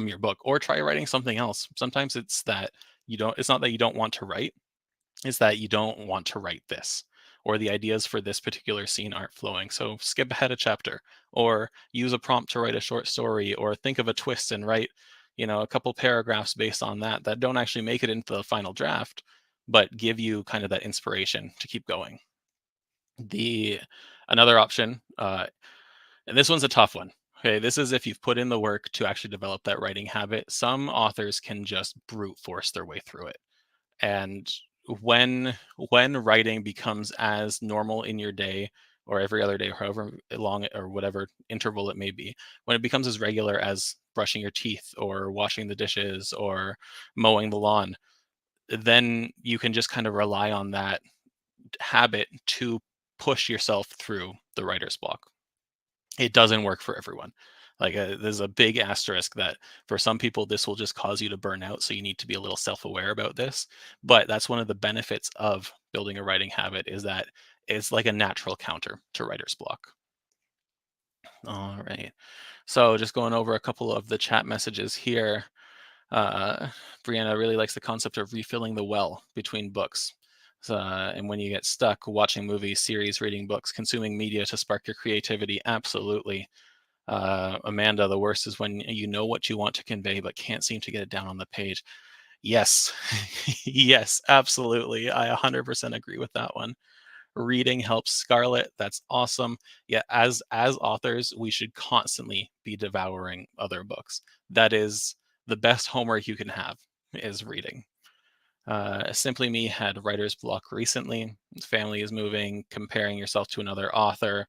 your book, or try writing something else. Sometimes it's that you don't. It's not that you don't want to write, is that you don't want to write this, or the ideas for this particular scene aren't flowing. So skip ahead a chapter, or use a prompt to write a short story, or think of a twist and write, a couple paragraphs based on that don't actually make it into the final draft, but give you kind of that inspiration to keep going. The Another option, and this one's a tough one. Okay, this is if you've put in the work to actually develop that writing habit. Some authors can just brute force their way through it, and when writing becomes as normal in your day, or every other day, however long or whatever interval it may be, when it becomes as regular as brushing your teeth or washing the dishes or mowing the lawn, then you can just kind of rely on that habit to push yourself through the writer's block. It doesn't work for everyone. Like, there's a big asterisk that for some people this will just cause you to burn out, so you need to be a little self-aware about this. But that's one of the benefits of building a writing habit, is that it's like a natural counter to writer's block. All right. So just going over a couple of the chat messages here. Uh, Brianna really likes the concept of refilling the well between books. So, and when you get stuck watching movies, series, reading books, consuming media to spark your creativity, absolutely. Amanda, the worst is when you know what you want to convey but can't seem to get it down on the page. Yes, yes, absolutely. I 100% agree with that one. Reading helps. Scarlett, that's awesome. Yeah, as authors, we should constantly be devouring other books. That is the best homework you can have, is reading. Simply Me had writer's block recently. Family is moving, comparing yourself to another author.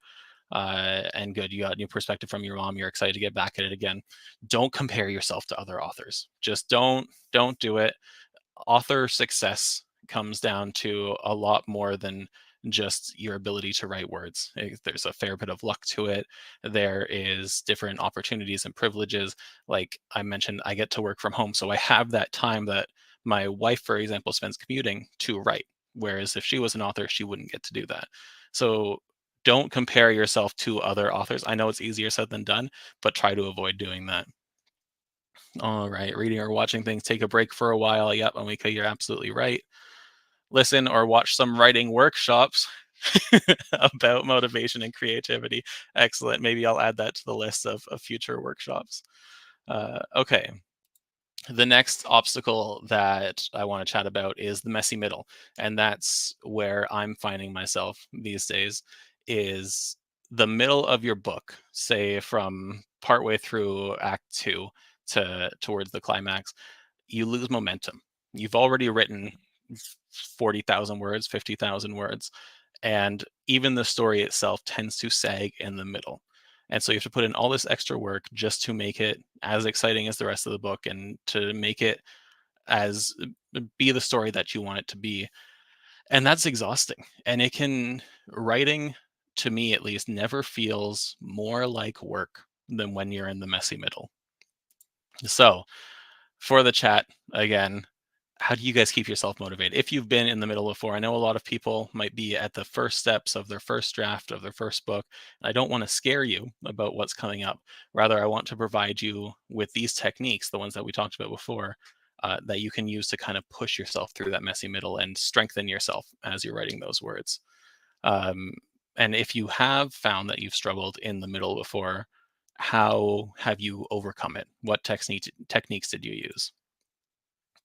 And good, you got a new perspective from your mom. You're excited to get back at it again. Don't compare yourself to other authors. Just don't do it. Author success comes down to a lot more than just your ability to write words. There's a fair bit of luck to it. There is different opportunities and privileges. Like I mentioned, I get to work from home, so I have that time that my wife, for example, spends commuting to write. Whereas if she was an author, she wouldn't get to do that. So Don't compare yourself to other authors. I know it's easier said than done, but try to avoid doing that. All right, reading or watching things, take a break for a while. Yep, Amika, you're absolutely right. Listen or watch some writing workshops about motivation and creativity. Excellent. Maybe I'll add that to the list of future workshops. Okay. The next obstacle that I want to chat about is the messy middle. And that's where I'm finding myself these days is the middle of your book, say from partway through act 2 to towards the climax, you lose momentum. You've already written 40,000 words, 50,000 words, and even the story itself tends to sag in the middle. And so you have to put in all this extra work just to make it as exciting as the rest of the book and to make it as be the story that you want it to be. And that's exhausting. And it can writing to me at least never feels more like work than when you're in the messy middle. So, for the chat again, how do you guys keep yourself motivated? If you've been in the middle before, I know a lot of people might be at the first steps of their first draft of their first book. And I don't want to scare you about what's coming up. Rather, I want to provide you with these techniques, the ones that we talked about before, that you can use to kind of push yourself through that messy middle and strengthen yourself as you're writing those words. Um, and if you have found that you've struggled in the middle before, how have you overcome it? What techniques did you use?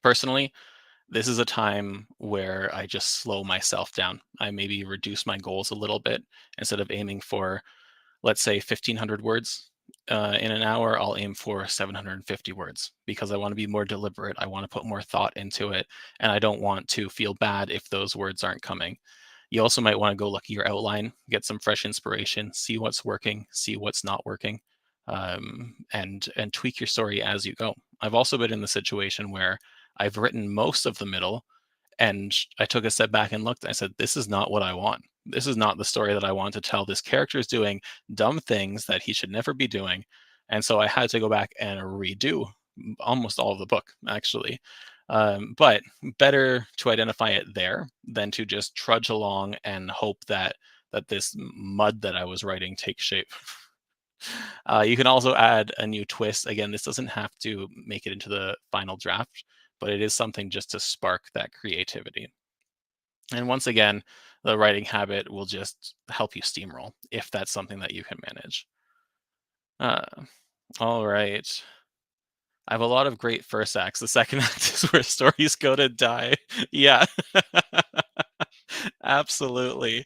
Personally, this is a time where I just slow myself down. I maybe reduce my goals a little bit. Instead of aiming for, let's say, 1,500 words in an hour, I'll aim for 750 words because I want to be more deliberate. I want to put more thought into it. And I don't want to feel bad if those words aren't coming. You also might want to go look at your outline, get some fresh inspiration, see what's working, see what's not working, and tweak your story as you go. I've also been in the situation where I've written most of the middle, and I took a step back and looked. And I said, "This is not what I want. This is not the story that I want to tell. This character is doing dumb things that he should never be doing." And so I had to go back and redo almost all of the book, actually. But better to identify it there than to just trudge along and hope that this mud that I was writing takes shape. You can also add a new twist. Again, this doesn't have to make it into the final draft, but it is something just to spark that creativity. And once again, the writing habit will just help you steamroll if that's something that you can manage. Uh, all right. I have a lot of great first acts. The second act is where stories go to die. Yeah. Absolutely.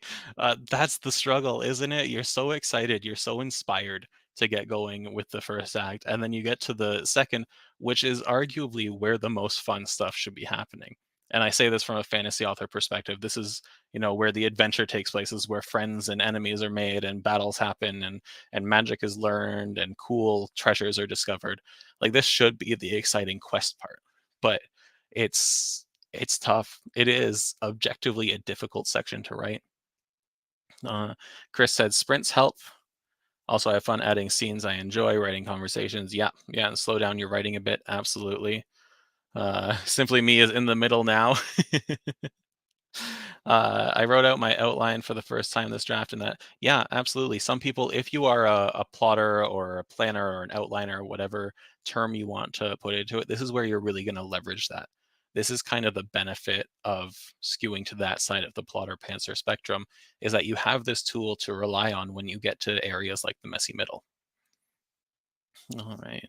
That's the struggle, isn't it? You're so excited, you're so inspired to get going with the first act, and then you get to the second, which is arguably where the most fun stuff should be happening. And I say this from a fantasy author perspective. This is, where the adventure takes place, is where friends and enemies are made and battles happen and magic is learned and cool treasures are discovered. Like this should be the exciting quest part. But it's tough. It is objectively a difficult section to write. Uh, Chris said sprints help. Also, I have fun adding scenes I enjoy, writing conversations. Yeah, yeah, and slow down your writing a bit. Absolutely. Simply me is in the middle now. I wrote out my outline for the first time this draft, and that, yeah, absolutely. Some people, if you are a plotter or a planner or an outliner, whatever term you want to put into it, this is where you're really going to leverage that. This is kind of the benefit of skewing to that side of the plotter pantser spectrum, is that you have this tool to rely on when you get to areas like the messy middle. All right.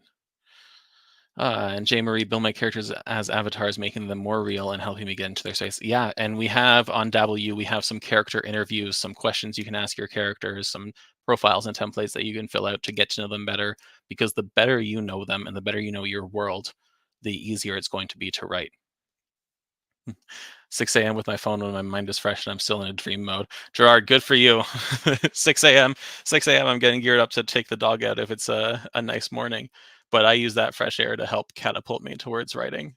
And J. Marie, build my characters as avatars, making them more real and helping me get into their space. Yeah, and we have on W, we have some character interviews, some questions you can ask your characters, some profiles and templates that you can fill out to get to know them better. Because the better you know them and the better you know your world, the easier it's going to be to write. 6 a.m. with my phone when my mind is fresh and I'm still in a dream mode. Gerard, good for you. 6 a.m. 6 a.m. I'm getting geared up to take the dog out if it's a nice morning. But I use that fresh air to help catapult me towards writing.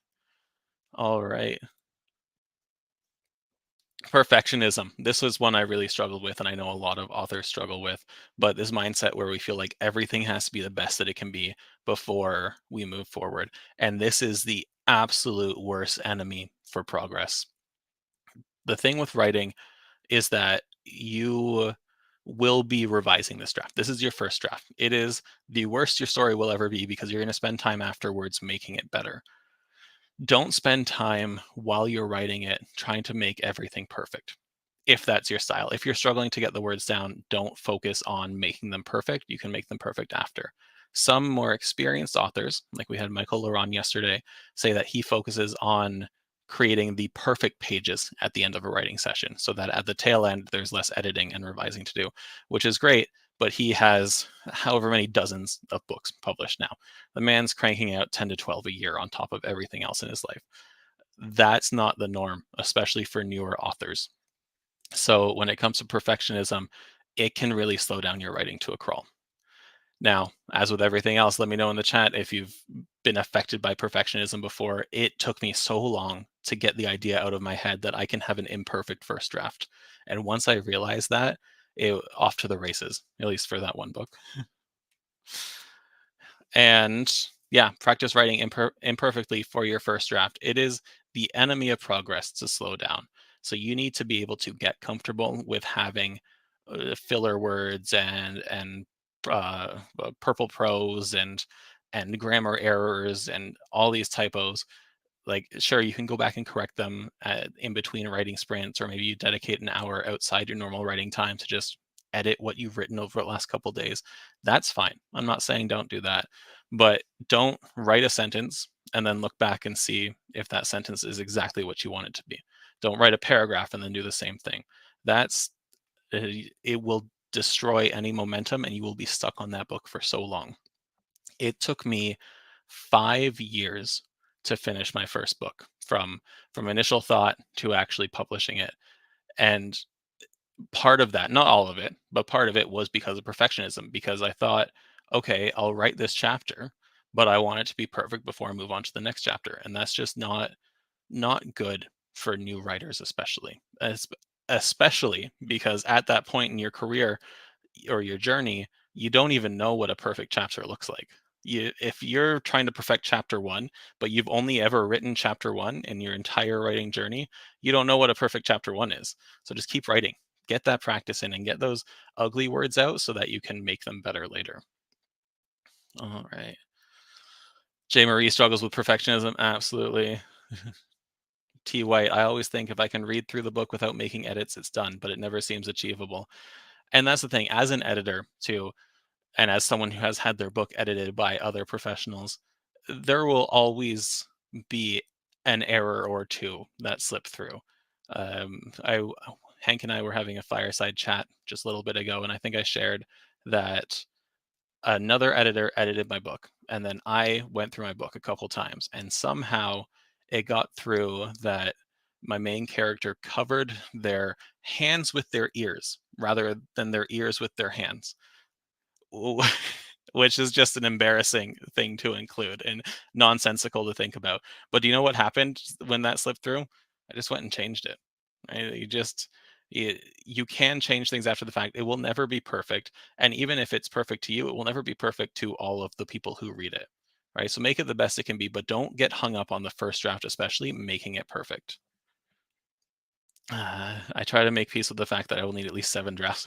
All right. Perfectionism. This was one I really struggled with, and I know a lot of authors struggle with. But this mindset where we feel like everything has to be the best that it can be before we move forward. And this is the absolute worst enemy for progress. The thing with writing is that you will be revising this draft. This is your first draft. It is the worst your story will ever be because you're going to spend time afterwards making it better. Don't spend time while you're writing it trying to make everything perfect. If that's your style. If you're struggling to get the words down, don't focus on making them perfect. You can make them perfect after. Some more experienced authors, like we had Michael Laron yesterday, say that he focuses on creating the perfect pages at the end of a writing session so that at the tail end, there's less editing and revising to do, which is great. But he has however many dozens of books published now. The man's cranking out 10 to 12 a year on top of everything else in his life. That's not the norm, especially for newer authors. So when it comes to perfectionism, it can really slow down your writing to a crawl. Now, as with everything else, let me know in the chat if you've been affected by perfectionism before. It took me so long to get the idea out of my head that I can have an imperfect first draft. And once I realized that, it off to the races, at least for that one book. And yeah, practice writing imperfectly for your first draft. It is the enemy of progress to slow down. So you need to be able to get comfortable with having filler words and purple prose and grammar errors and all these typos. Like, sure, you can go back and correct them in between writing sprints, or maybe you dedicate an hour outside your normal writing time to just edit what you've written over the last couple days. That's fine. I'm not saying don't do that, but don't write a sentence and then look back and see if that sentence is exactly what you want it to be. Don't write a paragraph and then do the same thing. That's it will destroy any momentum and you will be stuck on that book for so long. It took me 5 years to finish my first book from initial thought to actually publishing it. And part of that, not all of it, but part of it was because of perfectionism, because I thought, okay, I'll write this chapter, but I want it to be perfect before I move on to the next chapter. And that's just not good for new writers, especially because at that point in your career or your journey, you don't even know what a perfect chapter looks like. If you're trying to perfect chapter one, but you've only ever written chapter one in your entire writing journey, you don't know what a perfect chapter one is. So just keep writing, get that practice in, and get those ugly words out so that you can make them better later. All right. J. Marie struggles with perfectionism. Absolutely. T. White, I always think if I can read through the book without making edits, it's done, but it never seems achievable. And that's the thing, as an editor, too, and as someone who has had their book edited by other professionals, there will always be an error or two that slip through. I Hank and I were having a fireside chat just a little bit ago, and I think I shared that another editor edited my book, and then I went through my book a couple times, and somehow it got through that my main character covered their hands with their ears rather than their ears with their hands. Which is just an embarrassing thing to include and nonsensical to think about. But do you know what happened when that slipped through? I just went and changed it. Right? You can change things after the fact. It will never be perfect, and even if it's perfect to you, it will never be perfect to all of the people who read it. Right? So make it the best it can be, but don't get hung up on the first draft, especially making it perfect. I try to make peace with the fact that I will need at least 7 drafts.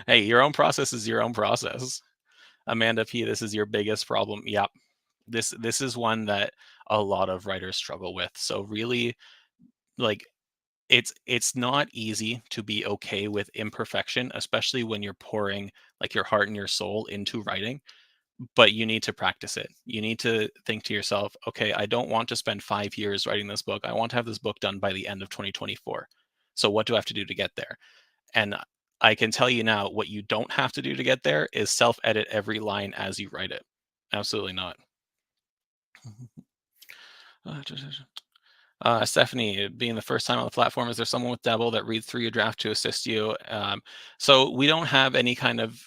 Hey, your own process is your own process. Amanda P, this is your biggest problem. Yep. This is one that a lot of writers struggle with. So really, like, it's not easy to be okay with imperfection, especially when you're pouring like your heart and your soul into writing, but you need to practice it. You need to think to yourself, okay, I don't want to spend 5 years writing this book. I want to have this book done by the end of 2024. So what do I have to do to get there? And I can tell you now, what you don't have to do to get there is self-edit every line as you write it. Absolutely not. Stephanie, being the first time on the platform, is there someone with Dabble that reads through your draft to assist you? So we don't have any kind of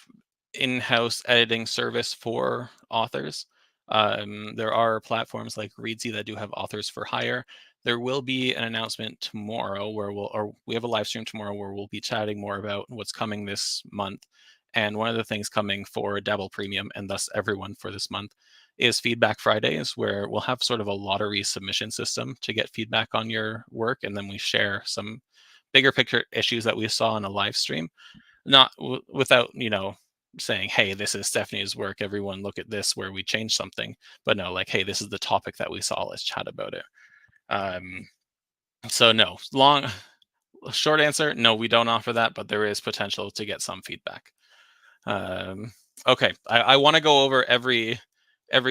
in-house editing service for authors. There are platforms like Readsy that do have authors for hire. There will be an announcement tomorrow or we have a live stream tomorrow where we'll be chatting more about what's coming this month. And one of the things coming for Dabble Premium, and thus everyone for this month, is Feedback Fridays, where we'll have sort of a lottery submission system to get feedback on your work, and then we share some bigger picture issues that we saw in a live stream, not without saying, hey, this is Stephanie's work, everyone look at this where we changed something, but no, like, hey, this is the topic that we saw, let's chat about it. um so no, long short answer, no, we don't offer that, but there is potential to get some feedback. um okay, I want to go over every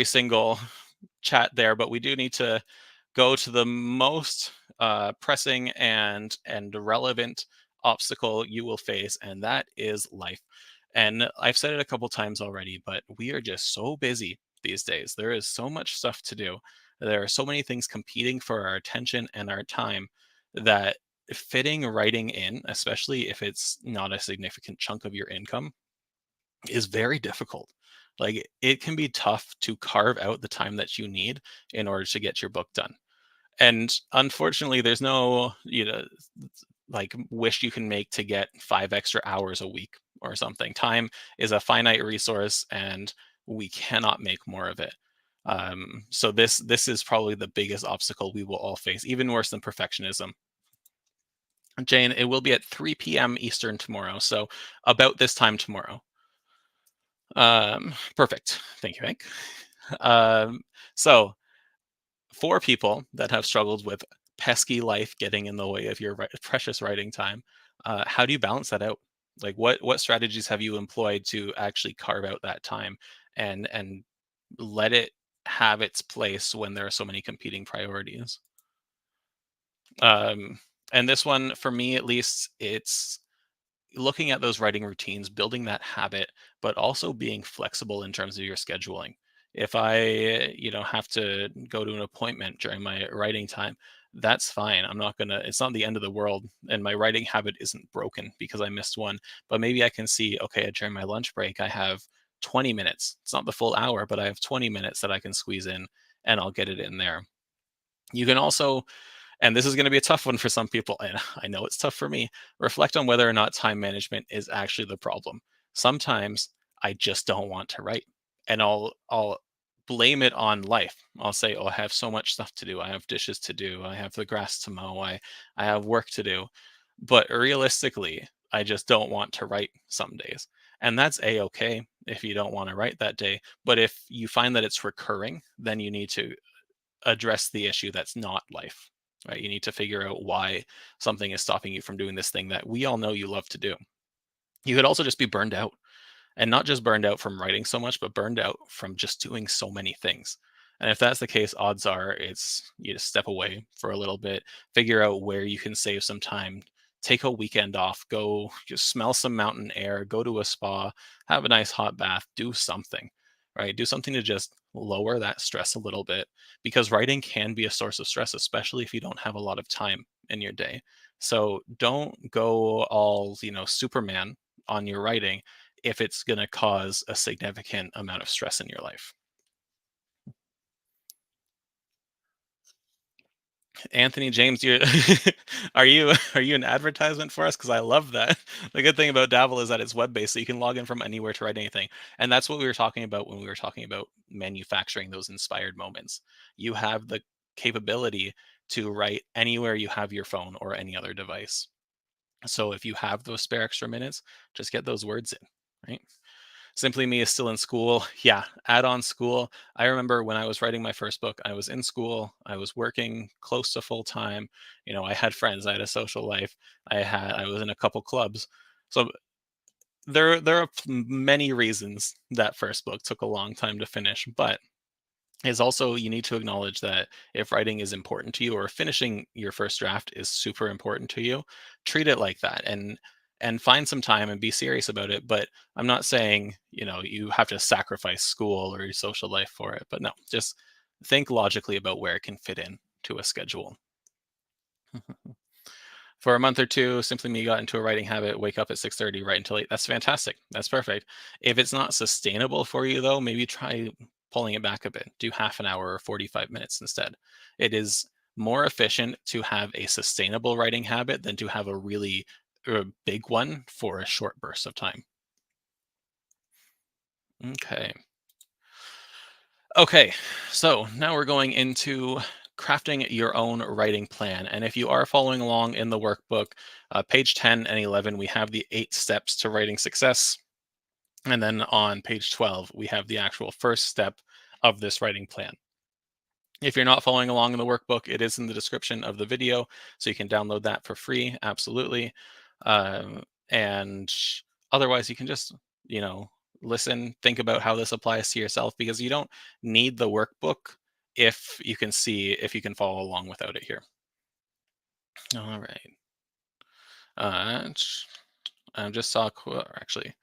single chat there, but we do need to go to the most pressing and relevant obstacle you will face, and that is life. And I've said it a couple times already, but we are just so busy these days. There is so much stuff to do. There are so many things competing for our attention and our time that fitting writing in, especially if it's not a significant chunk of your income, is very difficult. Like, it can be tough to carve out the time that you need in order to get your book done. And unfortunately, there's no, like, wish you can make to get 5 extra hours a week or something. Time is a finite resource, and we cannot make more of it. So this is probably the biggest obstacle we will all face, even worse than perfectionism. Jane, it will be at 3 p.m. Eastern tomorrow, so about this time tomorrow. Perfect. Thank you, Hank. Um, so for people that have struggled with pesky life getting in the way of your precious writing time, how do you balance that out? Like, what strategies have you employed to actually carve out that time and let it have its place when there are so many competing priorities? Um, and this one, for me at least, it's looking at those writing routines, building that habit, but also being flexible in terms of your scheduling. If I, have to go to an appointment during my writing time, that's fine. I'm not gonna, it's not the end of the world. And my writing habit isn't broken because I missed one. But maybe I can see, okay, during my lunch break, I have 20 minutes. It's not the full hour, but I have 20 minutes that I can squeeze in, and I'll get it in there. You can also, and this is going to be a tough one for some people, and I know it's tough for me, reflect on whether or not time management is actually the problem. Sometimes I just don't want to write, and I'll blame it on life. I'll say, oh, I have so much stuff to do, I have dishes to do, I have the grass to mow, I have work to do. But realistically, I just don't want to write some days, and that's a-okay if you don't want to write that day. But if you find that it's recurring, then you need to address the issue that's not life, right? You need to figure out why something is stopping you from doing this thing that we all know you love to do. You could also just be burned out, and not just burned out from writing so much, but burned out from just doing so many things. And if that's the case, odds are it's you just step away for a little bit, figure out where you can save some time, take a weekend off, go just smell some mountain air, go to a spa, have a nice hot bath, do something, right? Do something to just lower that stress a little bit, because writing can be a source of stress, especially if you don't have a lot of time in your day. So don't go all, Superman on your writing if it's going to cause a significant amount of stress in your life. Anthony James, you are you an advertisement for us? Because I love that. The good thing about Dabble is that it's web based, so you can log in from anywhere to write anything. And that's what we were talking about when we were talking about manufacturing those inspired moments. You have the capability to write anywhere you have your phone or any other device. So if you have those spare extra minutes, just get those words in, right? Simply Me is still in school. Yeah, add on school. I remember when I was writing my first book, I was in school, I was working close to full time. I had friends, I had a social life, I was in a couple clubs. So there are many reasons that first book took a long time to finish, but is also, you need to acknowledge that if writing is important to you, or finishing your first draft is super important to you, treat it like that, and find some time and be serious about it. But I'm not saying, you have to sacrifice school or your social life for it, but no, just think logically about where it can fit in to a schedule. For a month or two, Simply Me got into a writing habit, wake up at 6:30, write until 8. That's fantastic. That's perfect. If it's not sustainable for you though, maybe try pulling it back a bit. Do half an hour or 45 minutes instead. It is more efficient to have a sustainable writing habit than to have a really big one for a short burst of time. Okay. Okay. So now we're going into crafting your own writing plan. And if you are following along in the workbook, page 10 and 11, we have the 8 steps to writing success. And then on page 12, we have the actual first step of this writing plan. If you're not following along in the workbook, it is in the description of the video, so you can download that for free. Absolutely. And otherwise, you can just, you know, listen, think about how this applies to yourself, because you don't need the workbook if you can follow along without it here. All right. I just saw, actually,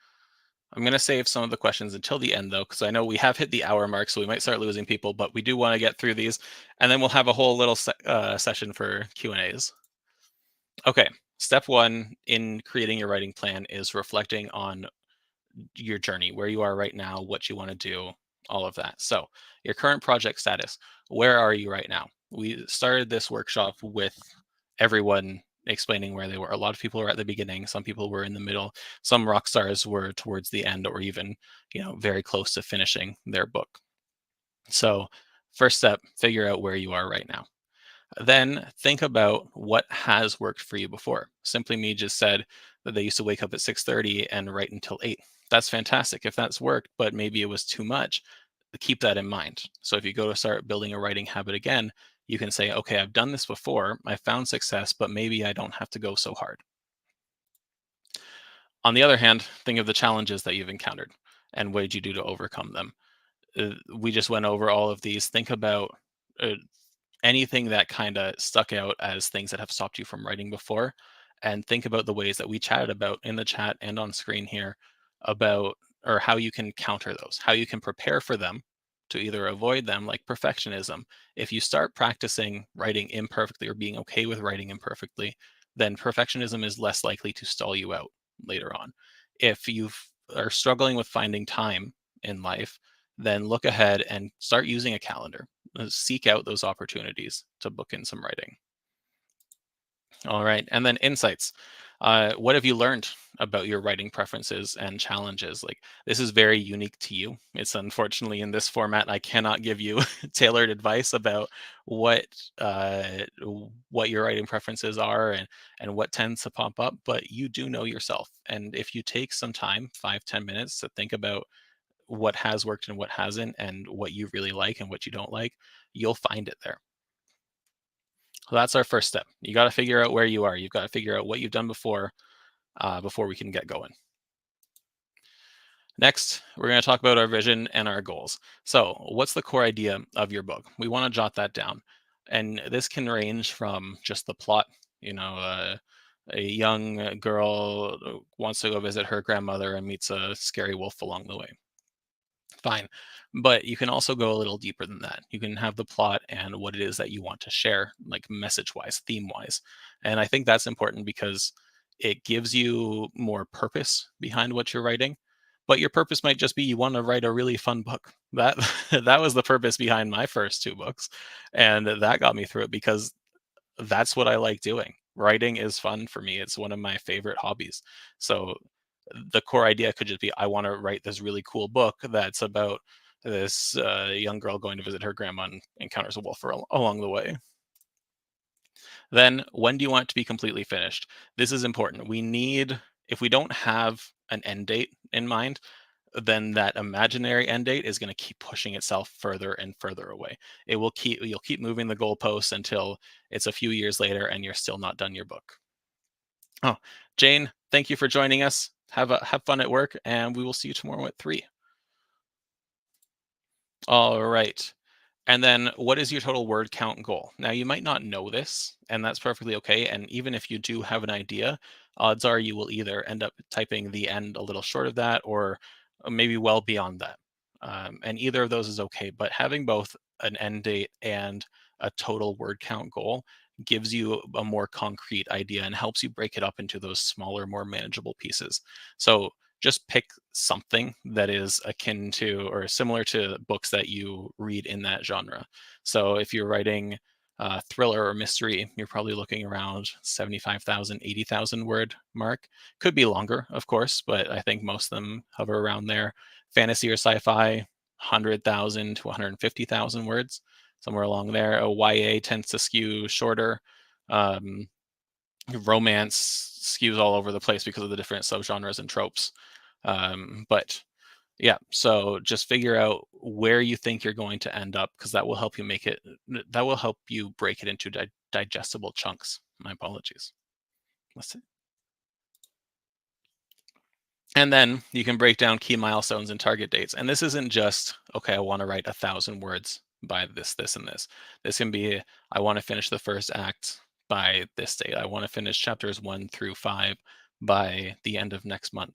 I'm going to save some of the questions until the end, though, because I know we have hit the hour mark, so we might start losing people, but we do want to get through these, and then we'll have a whole little session for Q&As. Okay, step one in creating your writing plan is reflecting on your journey, where you are right now, what you want to do, all of that. So, your current project status, where are you right now? We started this workshop with everyone explaining where they were. A lot of people were at the beginning, some people were in the middle, some rock stars were towards the end, or even, very close to finishing their book. So, first step, figure out where you are right now. Then think about what has worked for you before. Simply Me just said that they used to wake up at 6:30 and write until 8. That's fantastic if that's worked, but maybe it was too much. Keep that in mind. So if you go to start building a writing habit again, you can say, okay, I've done this before, I found success, but maybe I don't have to go so hard. On the other hand, think of the challenges that you've encountered and what did you do to overcome them. We just went over all of these. Think about uh, anything that kind of stuck out as things that have stopped you from writing before, and think about the ways that we chatted about in the chat and on screen here about, or how you can counter those, how you can prepare for them to either avoid them, like perfectionism. If you start practicing writing imperfectly or being okay with writing imperfectly, then perfectionism is less likely to stall you out later on. If you are struggling with finding time in life, then look ahead and start using a calendar. Seek out those opportunities to book in some writing. All right. And then insights. What have you learned about your writing preferences and challenges? Like, this is very unique to you. It's unfortunately in this format, I cannot give you tailored advice about what what your writing preferences are and what tends to pop up, but you do know yourself. And if you take some time, 5-10 minutes, to think about what has worked and what hasn't, and what you really like and what you don't like, you'll find it there. So that's our first step. You got to figure out where you are. You've got to figure out what you've done before we can get going. Next, we're going to talk about our vision and our goals. So, what's the core idea of your book? We want to jot that down. And this can range from just the plot, a young girl wants to go visit her grandmother and meets a scary wolf along the way. Fine. But you can also go a little deeper than that. You can have the plot and what it is that you want to share, like message wise, theme wise. And I think that's important because it gives you more purpose behind what you're writing. But your purpose might just be you want to write a really fun book. That that was the purpose behind my first 2 books. And that got me through it because that's what I like doing. Writing is fun for me. It's one of my favorite hobbies. So the core idea could just be I want to write this really cool book that's about this young girl going to visit her grandma and encounters a wolf along the way. Then, when do you want it to be completely finished? This is important. If we don't have an end date in mind, then that imaginary end date is going to keep pushing itself further and further away. You'll keep moving the goalposts until it's a few years later and you're still not done your book. Oh, Jane, thank you for joining us. Have fun at work, and we will see you tomorrow at 3. All right. And then what is your total word count goal? Now, you might not know this, and that's perfectly okay. And even if you do have an idea, odds are you will either end up typing the end a little short of that, or maybe well beyond that. And either of those is okay. But having both an end date and a total word count goal gives you a more concrete idea and helps you break it up into those smaller, more manageable pieces. So just pick something that is akin to or similar to books that you read in that genre. So if you're writing thriller or mystery, you're probably looking around 75,000, 80,000 word mark. Could be longer, of course, but I think most of them hover around there. Fantasy or sci-fi, 100,000 to 150,000 words. somewhere along there. A YA tends to skew shorter. Um, Romance skews all over the place because of the different subgenres and tropes. But yeah, so just figure out where you think you're going to end up, because that will help you that will help you break it into digestible chunks. My apologies. Let's see. And then you can break down key milestones and target dates. And this isn't just, okay, I want to write 1,000 words by this, and this. This can be, I want to finish the first act by this date. I want to finish chapters 1 through 5 by the end of next month.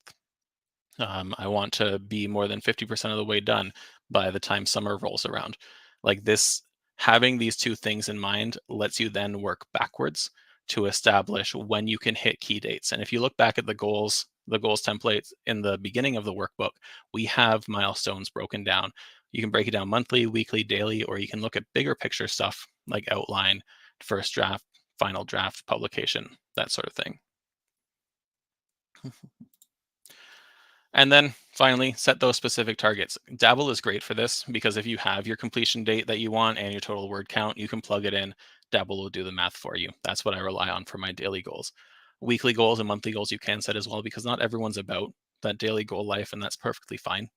I want to be more than 50% of the way done by the time summer rolls around. Like this, having these two things in mind lets you then work backwards to establish when you can hit key dates. And if you look back at the goals templates in the beginning of the workbook, we have milestones broken down. You can break it down monthly, weekly, daily, or you can look at bigger picture stuff like outline, first draft, final draft, publication, that sort of thing. And then finally, set those specific targets. Dabble is great for this because if you have your completion date that you want and your total word count, you can plug it in. Dabble will do the math for you. That's what I rely on for my daily goals. Weekly goals and monthly goals you can set as well, because not everyone's about that daily goal life, and that's perfectly fine.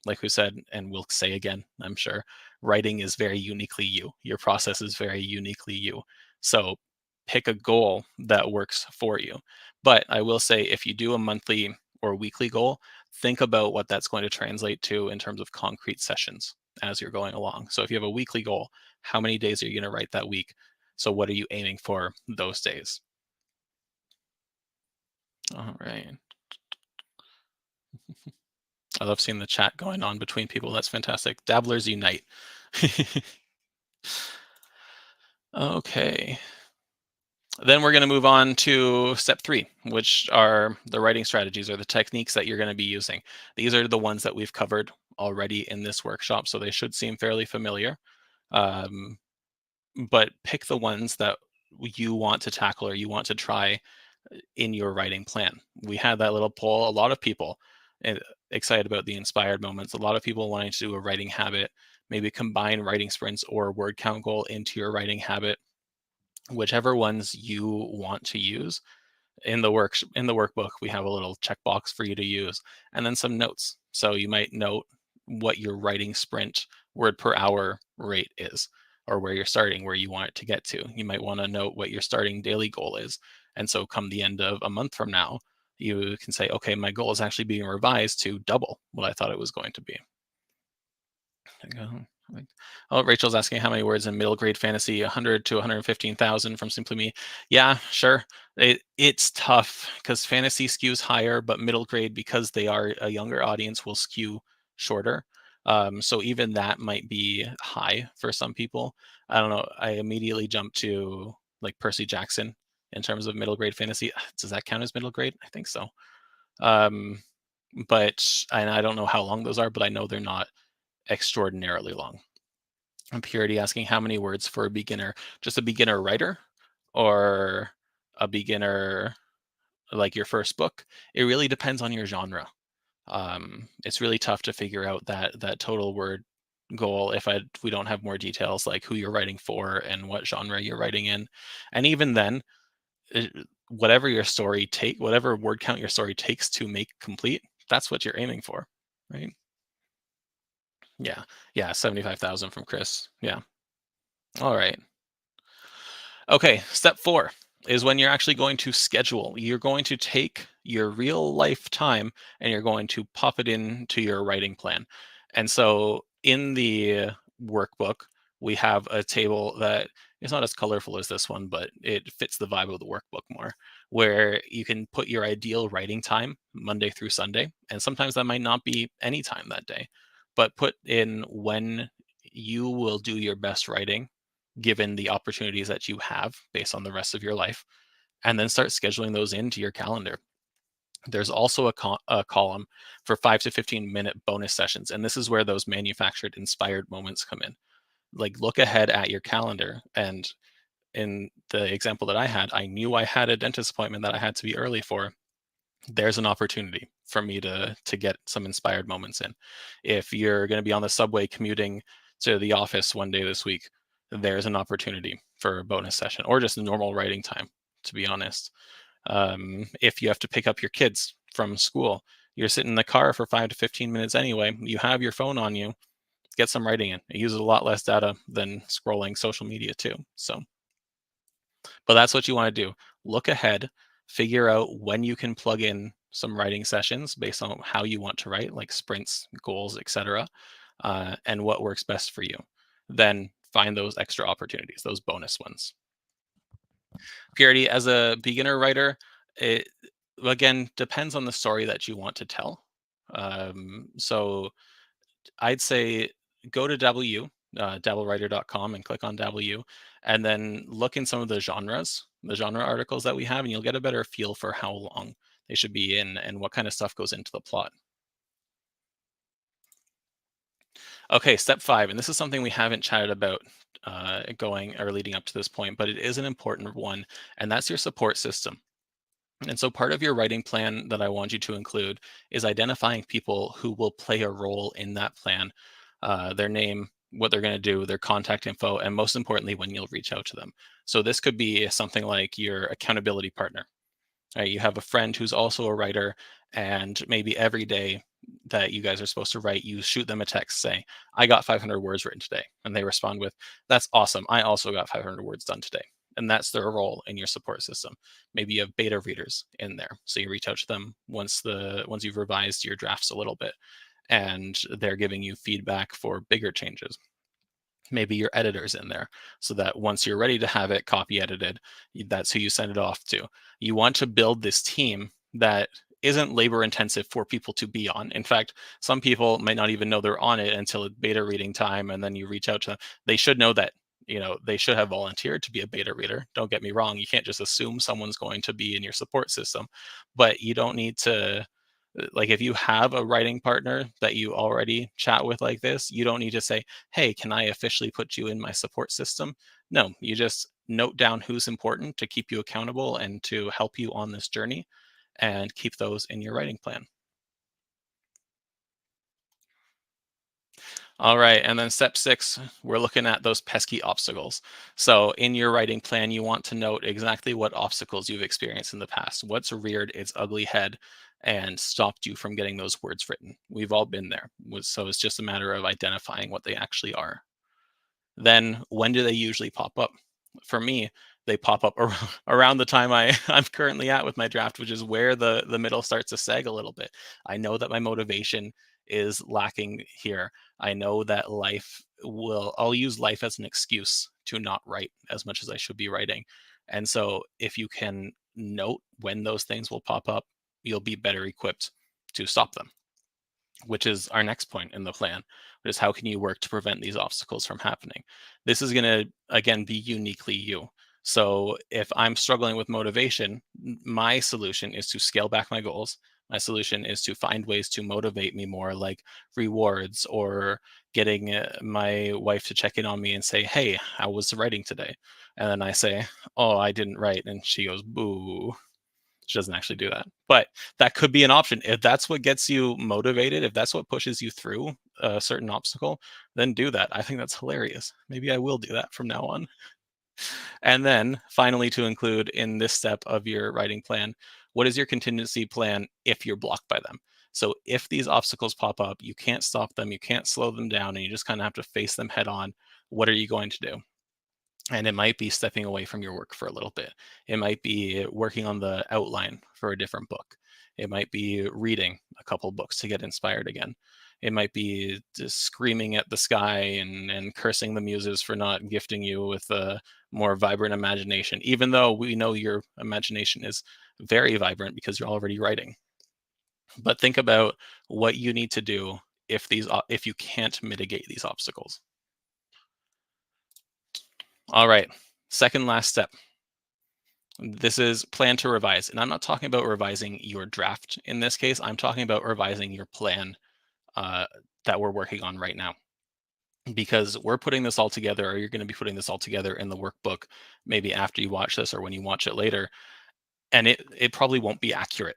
Like we said, and we'll say again, I'm sure, writing is very uniquely you. Your process is very uniquely you. So pick a goal that works for you. But I will say, if you do a monthly or weekly goal, think about what that's going to translate to in terms of concrete sessions as you're going along. So if you have a weekly goal, how many days are you going to write that week? So what are you aiming for those days? All right. I love seeing the chat going on between people. That's fantastic. Dabblers unite. Okay. Then we're going to move on to step 3, which are the writing strategies or the techniques that you're going to be using. These are the ones that we've covered already in this workshop, so they should seem fairly familiar. Um, but pick the ones that you want to tackle or you want to try in your writing plan. We had that little poll. A lot of people excited about the inspired moments. A lot of people wanting to do a writing habit, maybe combine writing sprints or word count goal into your writing habit. Whichever ones you want to use. In the workbook, we have a little checkbox for you to use, and then some notes. So you might note what your writing sprint word per hour rate is, or where you're starting, where you want it to get to. You might want to note what your starting daily goal is. And so come the end of a month from now, you can say, okay, my goal is actually being revised to double what I thought it was going to be. Oh, Rachel's asking how many words in middle grade fantasy, 100 to 115,000 from Simply Me. Yeah, sure. It's tough because fantasy skews higher, but middle grade, because they are a younger audience, will skew shorter. So even that might be high for some people. I don't know. I immediately jump to like Percy Jackson in terms of middle grade fantasy. Does that count as middle grade? I think so. Um, and I don't know how long those are, but I know they're not extraordinarily long. And Purity asking how many words for a beginner, just a beginner writer or a beginner like your first book. It really depends on your genre. It's really tough to figure out that total word goal if we don't have more details like who you're writing for and what genre you're writing in. And even then, whatever whatever word count your story takes to make complete, that's what you're aiming for, right? Yeah. Yeah, 75,000 from Chris. Yeah. All right. Okay, step 4 is when you're actually going to schedule. You're going to take your real life time and you're going to pop it into your writing plan. And so in the workbook, we have a table that is not as colorful as this one, but it fits the vibe of the workbook more, where you can put your ideal writing time Monday through Sunday. And sometimes that might not be any time that day, but put in when you will do your best writing given the opportunities that you have based on the rest of your life, and then start scheduling those into your calendar. There's also a column for 5 to 15 minute bonus sessions, and this is where those manufactured inspired moments come in. Like look ahead at your calendar, and in the example that I had, I knew I had a dentist appointment that I had to be early for. There's an opportunity for me to get some inspired moments in. If you're going to be on the subway commuting to the office one day this week, there's an opportunity for a bonus session or just a normal writing time, to be honest. If you have to pick up your kids from school, you're sitting in the car for 5 to 15 minutes anyway. You have your phone on you, get some writing in. It uses a lot less data than scrolling social media too. So, but that's what you want to do. Look ahead, figure out when you can plug in some writing sessions based on how you want to write, like sprints, goals, etc., and what works best for you. Then find those extra opportunities, those bonus ones. Purity, as a beginner writer, it again depends on the story that you want to tell. So I'd say go to dabblewriter.com and click on W, and then look in some of the genres, the genre articles that we have, and you'll get a better feel for how long they should be in and what kind of stuff goes into the plot. Okay, step 5, and this is something we haven't chatted about going or leading up to this point, but it is an important one, and that's your support system. And so part of your writing plan that I want you to include is identifying people who will play a role in that plan, their name, what they're going to do, their contact info, and most importantly, when you'll reach out to them. So this could be something like your accountability partner. Right? You have a friend who's also a writer, and maybe every day that you guys are supposed to write, you shoot them a text saying, I got 500 words written today. And they respond with, that's awesome. I also got 500 words done today. And that's their role in your support system. Maybe you have beta readers in there. So you reach out to them once you've revised your drafts a little bit and they're giving you feedback for bigger changes. Maybe your editor's in there so that once you're ready to have it copy edited, that's who you send it off to. You want to build this team that isn't labor intensive for people to be on. In fact, some people might not even know they're on it until it's beta reading time, and then you reach out to them. They should know that, they should have volunteered to be a beta reader. Don't get me wrong, you can't just assume someone's going to be in your support system, but you don't need to, like, if you have a writing partner that you already chat with like this, you don't need to say, hey, can I officially put you in my support system? No, you just note down who's important to keep you accountable and to help you on this journey, and keep those in your writing plan. All right. And then step 6, we're looking at those pesky obstacles. So in your writing plan, you want to note exactly what obstacles you've experienced in the past, what's reared its ugly head and stopped you from getting those words written. We've all been there. So it's just a matter of identifying what they actually are. Then when do they usually pop up? For me, they pop up around the time I'm currently at with my draft, which is where the middle starts to sag a little bit. I know that my motivation is lacking here. I know that I'll use life as an excuse to not write as much as I should be writing. And so if you can note when those things will pop up, you'll be better equipped to stop them, which is our next point in the plan, which is how can you work to prevent these obstacles from happening? This is going to, again, be uniquely you. So if I'm struggling with motivation, my solution is to scale back my goals. My solution is to find ways to motivate me more, like rewards or getting my wife to check in on me and say, hey, how was the writing today? And then I say, oh, I didn't write. And she goes, boo. She doesn't actually do that, but that could be an option. If that's what gets you motivated, if that's what pushes you through a certain obstacle, then do that. I think that's hilarious. Maybe I will do that from now on. And then finally, to include in this step of your writing plan, what is your contingency plan if you're blocked by them? So if these obstacles pop up, you can't stop them, you can't slow them down, and you just kind of have to face them head on. What are you going to do? And it might be stepping away from your work for a little bit. It might be working on the outline for a different book. It might be reading a couple books to get inspired again. It might be just screaming at the sky and cursing the muses for not gifting you with a more vibrant imagination, even though we know your imagination is very vibrant because you're already writing. But think about what you need to do if you can't mitigate these obstacles. All right, second last step. This is plan to revise. And I'm not talking about revising your draft in this case. I'm talking about revising your plan uh, that we're working on right now. Because we're putting this all together, or you're going to be putting this all together in the workbook, maybe after you watch this or when you watch it later. And it probably won't be accurate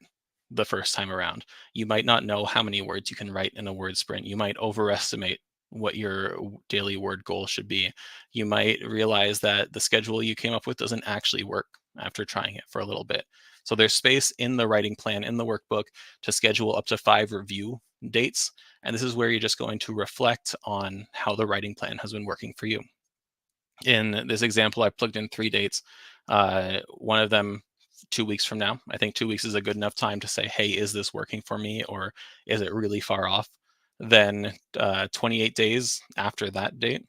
the first time around. You might not know how many words you can write in a word sprint. You might overestimate what your daily word goal should be. You might realize that the schedule you came up with doesn't actually work after trying it for a little bit. So there's space in the writing plan in the workbook to schedule up to 5 review dates. And this is where you're just going to reflect on how the writing plan has been working for you. In this example, I plugged in 3 dates. One of them 2 weeks from now. I think 2 weeks is a good enough time to say, hey, is this working for me or is it really far off? Then 28 days after that date.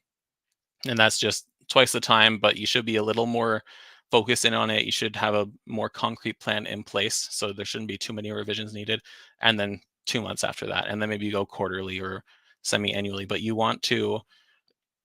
And that's just twice the time, but you should be a little more focused in on it. You should have a more concrete plan in place. So there shouldn't be too many revisions needed. And then 2 months after that. And then maybe you go quarterly or semi annually. But you want to,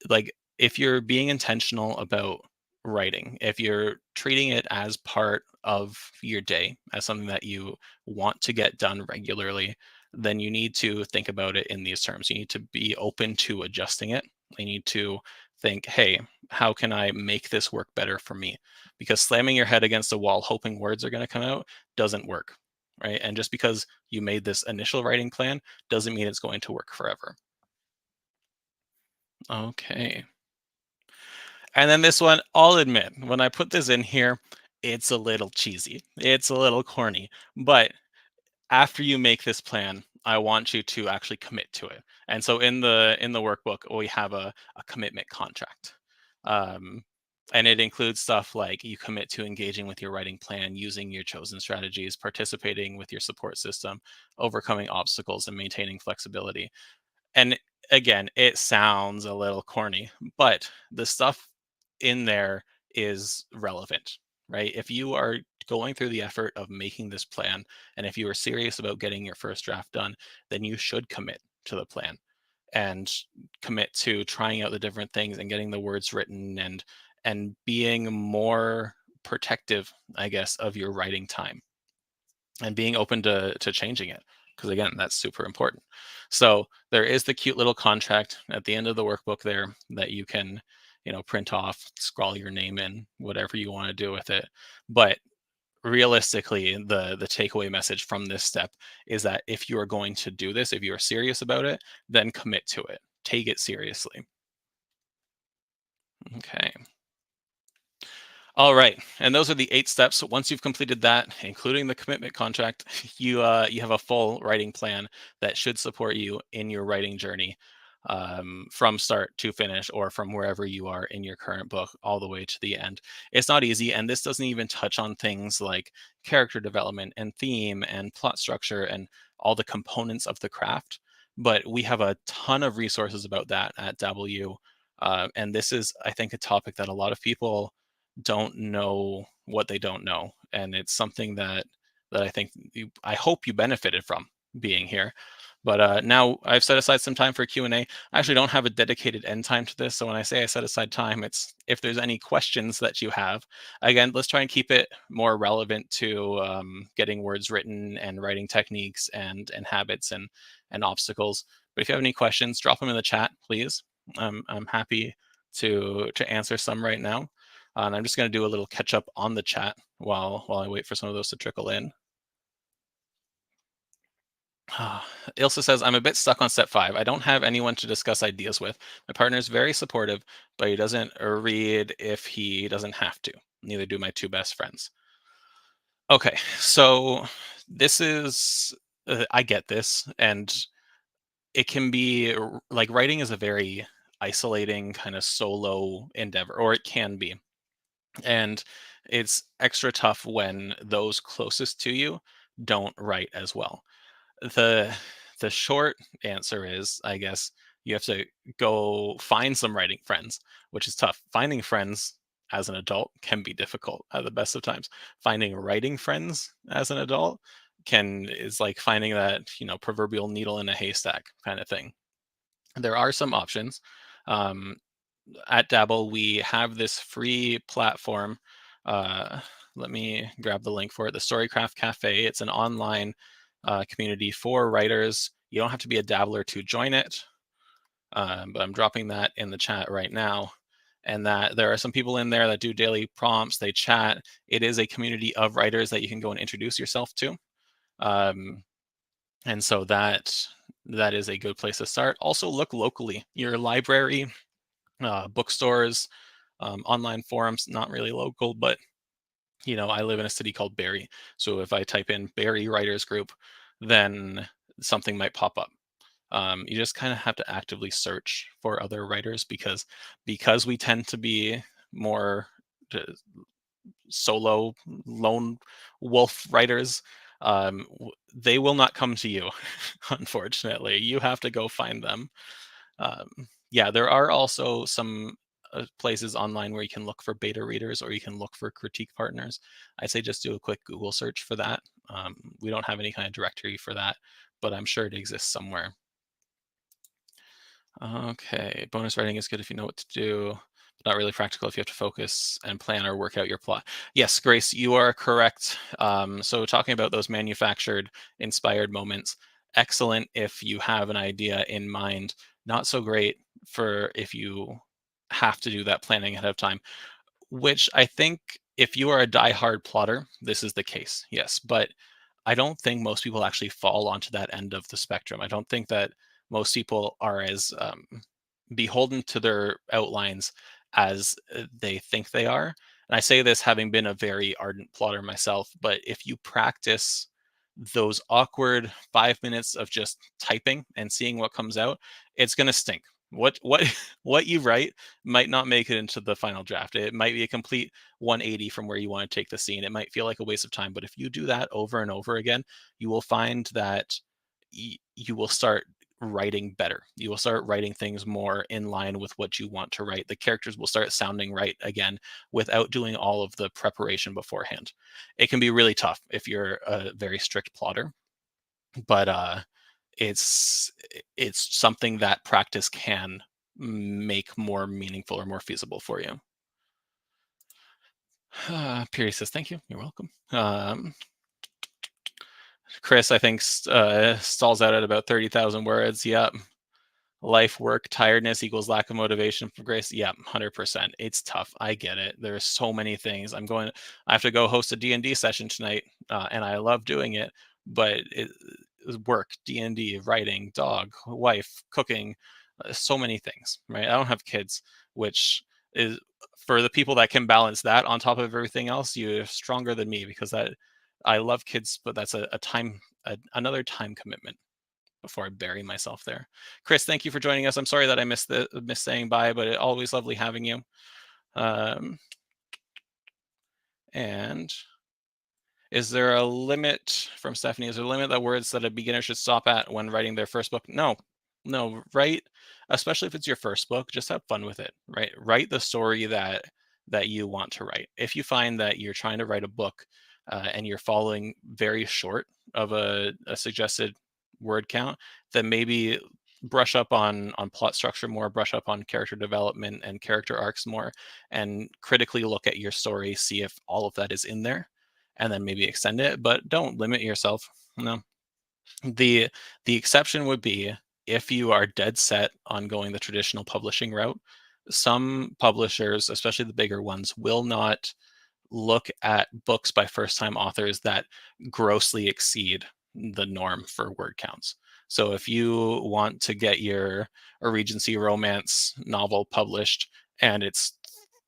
like, if you're being intentional about writing, if you're treating it as part of your day, as something that you want to get done regularly, then you need to think about it in these terms. You need to be open to adjusting it. You need to think, hey, how can I make this work better for me? Because slamming your head against a wall hoping words are going to come out doesn't work. Right. And just because you made this initial writing plan doesn't mean it's going to work forever. Okay. And then this one, I'll admit, when I put this in here, it's a little cheesy. It's a little corny. But after you make this plan, I want you to actually commit to it. And so in the workbook, we have a commitment contract. Um, and it includes stuff like you commit to engaging with your writing plan, using your chosen strategies, participating with your support system, overcoming obstacles, and maintaining flexibility. And again, it sounds a little corny, but the stuff in there is relevant, right? If you are going through the effort of making this plan, and if you are serious about getting your first draft done, then you should commit to the plan and commit to trying out the different things and getting the words written and being more protective, I guess, of your writing time and being open to changing it, because again, that's super important. So there is the cute little contract at the end of the workbook there that you can, print off, scrawl your name in, whatever you want to do with it. But realistically, the takeaway message from this step is that if you are going to do this, if you are serious about it, then commit to it, take it seriously. Okay. All right, and those are the 8 steps. So once you've completed that, including the commitment contract, you have a full writing plan that should support you in your writing journey, from start to finish, or from wherever you are in your current book all the way to the end. It's not easy, and this doesn't even touch on things like character development and theme and plot structure and all the components of the craft. But we have a ton of resources about that at W. And this is, I think, a topic that a lot of people don't know what they don't know, and it's something that I think I hope you benefited from being here. But now I've set aside some time for Q&A. I actually don't have a dedicated end time to this, so when I say I set aside time, it's if there's any questions that you have. Again, let's try and keep it more relevant to getting words written and writing techniques and habits and obstacles. But if you have any questions, drop them in the chat, please. I'm happy to answer some right now. And I'm just going to do a little catch up on the chat while I wait for some of those to trickle in. Ilsa says, I'm a bit stuck on step 5. I don't have anyone to discuss ideas with. My partner is very supportive, but he doesn't read if he doesn't have to. Neither do my 2 best friends. Okay, so this is, I get this. And it can be like writing is a very isolating kind of solo endeavor, or it can be. And it's extra tough when those closest to you don't write as well. The short answer is, I guess, you have to go find some writing friends, which is tough. Finding friends as an adult can be difficult at the best of times. Finding writing friends as an adult can is like finding that, proverbial needle in a haystack kind of thing. There are some options. Um, at Dabble, we have this free platform. Uh, Let me grab the link for it. The Storycraft Cafe. It's an online community for writers. You don't have to be a dabbler to join it, but I'm dropping that in the chat right now. And that there are some people in there that do daily prompts. They chat. It is a community of writers that you can go and introduce yourself to. And so that that is a good place to start. Also, look locally. Your library, bookstores, online forums, not really local, but I live in a city called Barrie. So if I type in Barrie Writers Group, then something might pop up. You just kind of have to actively search for other writers because we tend to be more uh, solo lone wolf writers. They will not come to you, unfortunately. You have to go find them. um, yeah, there are also some places online where you can look for beta readers or you can look for critique partners. I say just do a quick Google search for that. We don't have any kind of directory for that, but I'm sure it exists somewhere. Okay, bonus writing is good if you know what to do, but not really practical if you have to focus and plan or work out your plot. Yes, Grace, you are correct. So talking about those manufactured, inspired moments, excellent if you have an idea in mind. Not so great for if you have to do that planning ahead of time, which I think if you are a diehard plotter, this is the case. Yes, but I don't think most people actually fall onto that end of the spectrum. I don't think that most people are as beholden to their outlines as they think they are. And I say this having been a very ardent plotter myself, but if you practice those awkward 5 minutes of just typing and seeing what comes out, it's going to stink. What what you write might not make it into the final draft. It might be a complete 180 from where you want to take the scene. It might feel like a waste of time, but if you do that over and over again, you will find that you will start writing better. You will start writing things more in line with what you want to write. The characters will start sounding right again without doing all of the preparation beforehand. It can be really tough if you're a very strict plotter, but it's it's something that practice can make more meaningful or more feasible for you. Piri says, "Thank you. You're welcome." Chris, I think, stalls out at about 30,000 words. Yep. Life, work, tiredness equals lack of motivation for Grace. Yeah, 100%. It's tough. I get it. There's so many things. I have to go host a D&D session tonight, and I love doing it, but work, D&D, writing, dog, wife, cooking, so many things, right? I don't have kids, which is for the people that can balance that on top of everything else, you're stronger than me because that I love kids, but that's another time commitment before I bury myself there. Chris, thank you for joining us. I'm sorry that I missed saying bye, but always lovely having you. Um, and is there a limit from Stephanie? Is there a limit that words that a beginner should stop at when writing their first book? No, no. Write, especially if it's your first book. Just have fun with it. Right? Write the story that you want to write. If you find that you're trying to write a book and you're falling very short of a suggested word count, then maybe brush up on plot structure more, brush up on character development and character arcs more, and critically look at your story, see if all of that is in there, and then maybe extend it, but don't limit yourself. No. The the exception would be if you are dead set on going the traditional publishing route. Some publishers, especially the bigger ones, will not look at books by first time authors that grossly exceed the norm for word counts. So if you want to get a Regency romance novel published and it's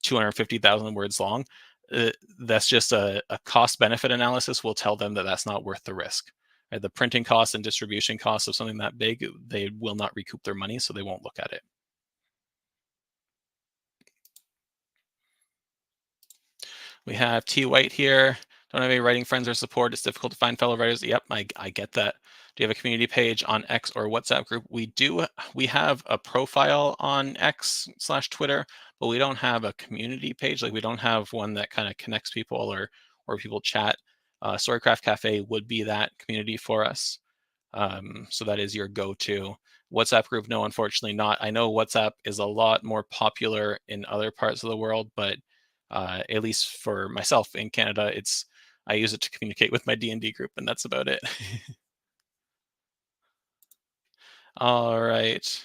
250,000 words long, uh, that's just a cost benefit analysis will tell them that that's not worth the risk. Right? The printing costs and distribution costs of something that big, they will not recoup their money, so they won't look at it. We have T White here. Don't have any writing friends or support. It's difficult to find fellow writers. Yep, I get that. Do you have a community page on X or WhatsApp group? We do. We have a profile on X/Twitter, but we don't have a community page. Like we don't have one that kind of connects people or people chat. Storycraft Cafe would be that community for us. So that is your go-to. WhatsApp group, no, unfortunately not. I know WhatsApp is a lot more popular in other parts of the world, but at least for myself in Canada, I use it to communicate with my D&D group, and that's about it. All right.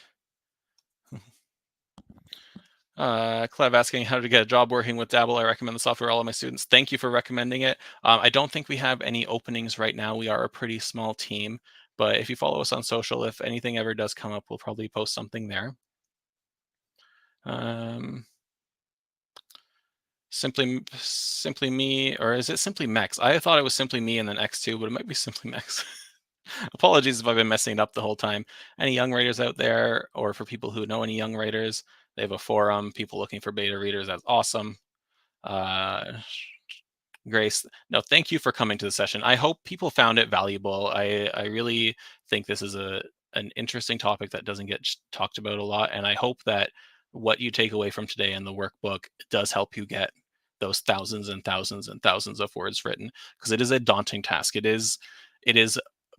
Clev asking how to get a job working with Dabble. I recommend the software all of my students. Thank you for recommending it. I don't think we have any openings right now. We are a pretty small team, But if you follow us on social, if anything ever does come up, we'll probably post something there. Um, simply me, or is it simply Mex? I thought it was simply me and then X2, but it might be simply Mex. Apologies if I've been messing it up the whole time. Any young writers out there, or for people who know any young writers, they have a forum. People looking for beta readers. That's awesome. Uh, Grace, no, thank you for coming to the session. I hope people found it valuable. I really think this is an interesting topic that doesn't get talked about a lot, and I hope that what you take away from today in the workbook does help you get those thousands and thousands and thousands of words written, because it is a daunting task. It is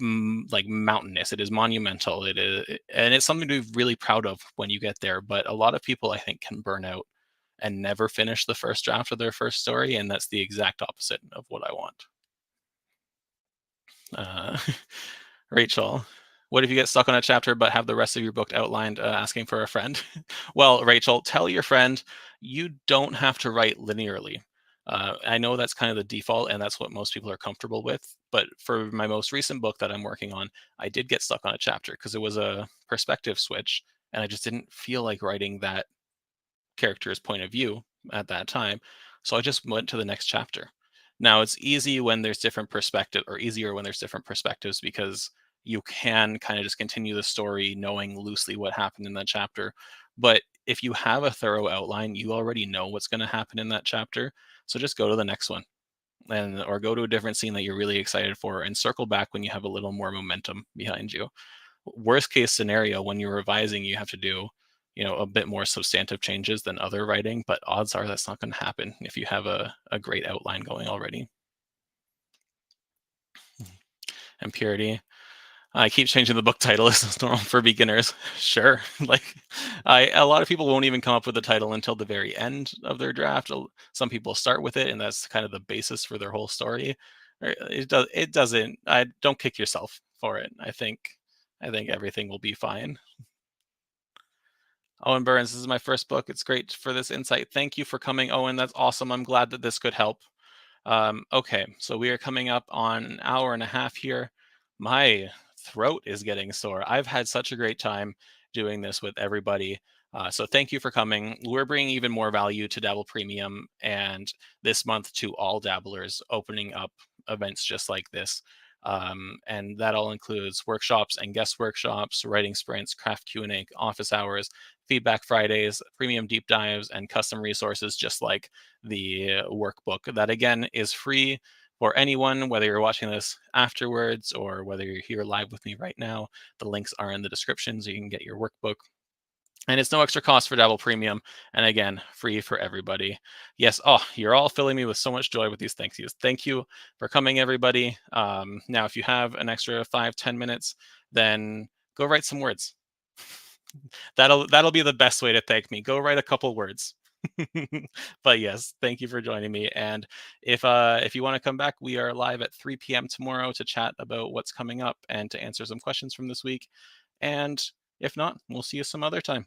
like mountainous. It is monumental. It is, and it's something to be really proud of when you get there. But a lot of people, I think, can burn out and never finish the first draft of their first story, and that's the exact opposite of what I want. Uh, Rachel, what if you get stuck on a chapter but have the rest of your book outlined, asking for a friend? Well, Rachel, tell your friend you don't have to write linearly. I know that's kind of the default, and that's what most people are comfortable with. But for my most recent book that I'm working on, I did get stuck on a chapter because it was a perspective switch, and I just didn't feel like writing that character's point of view at that time. So I just went to the next chapter. Now it's easy when there's different perspective, or easier when there's different perspectives, because you can kind of just continue the story knowing loosely what happened in that chapter. But if you have a thorough outline, you already know what's going to happen in that chapter. So just go to the next one, and or go to a different scene that you're really excited for and circle back when you have a little more momentum behind you. Worst case scenario, when you're revising, you have to do, a bit more substantive changes than other writing, but odds are that's not going to happen if you have a great outline going already. And purity, I keep changing the book title. It's normal for beginners. Sure. Like, a lot of people won't even come up with the title until the very end of their draft. Some people start with it, and that's kind of the basis for their whole story. It doesn't. I don't kick yourself for it. I think everything will be fine. Owen Burns, this is my first book. It's great for this insight. Thank you for coming, Owen. That's awesome. I'm glad that this could help. Okay, so we are coming up on an hour and a half here. My throat is getting sore. I've had such a great time doing this with everybody. So thank you for coming. We're bringing even more value to Dabble Premium, and this month to all dabblers, opening up events just like this. And that all includes workshops and guest workshops, writing sprints, craft Q&A, office hours, feedback Fridays, premium deep dives, and custom resources just like the workbook. That again is free for anyone, whether you're watching this afterwards or whether you're here live with me right now. The links are in the description so you can get your workbook. And it's no extra cost for Dabble Premium. And again, free for everybody. Yes. Oh, you're all filling me with so much joy with these thank yous. Thank you for coming, everybody. Now, if you have an extra 5-10 minutes, then go write some words. That'll be the best way to thank me. Go write a couple words. But yes, thank you for joining me. And if you want to come back, we are live at 3 p.m. tomorrow to chat about what's coming up and to answer some questions from this week. And if not, we'll see you some other time.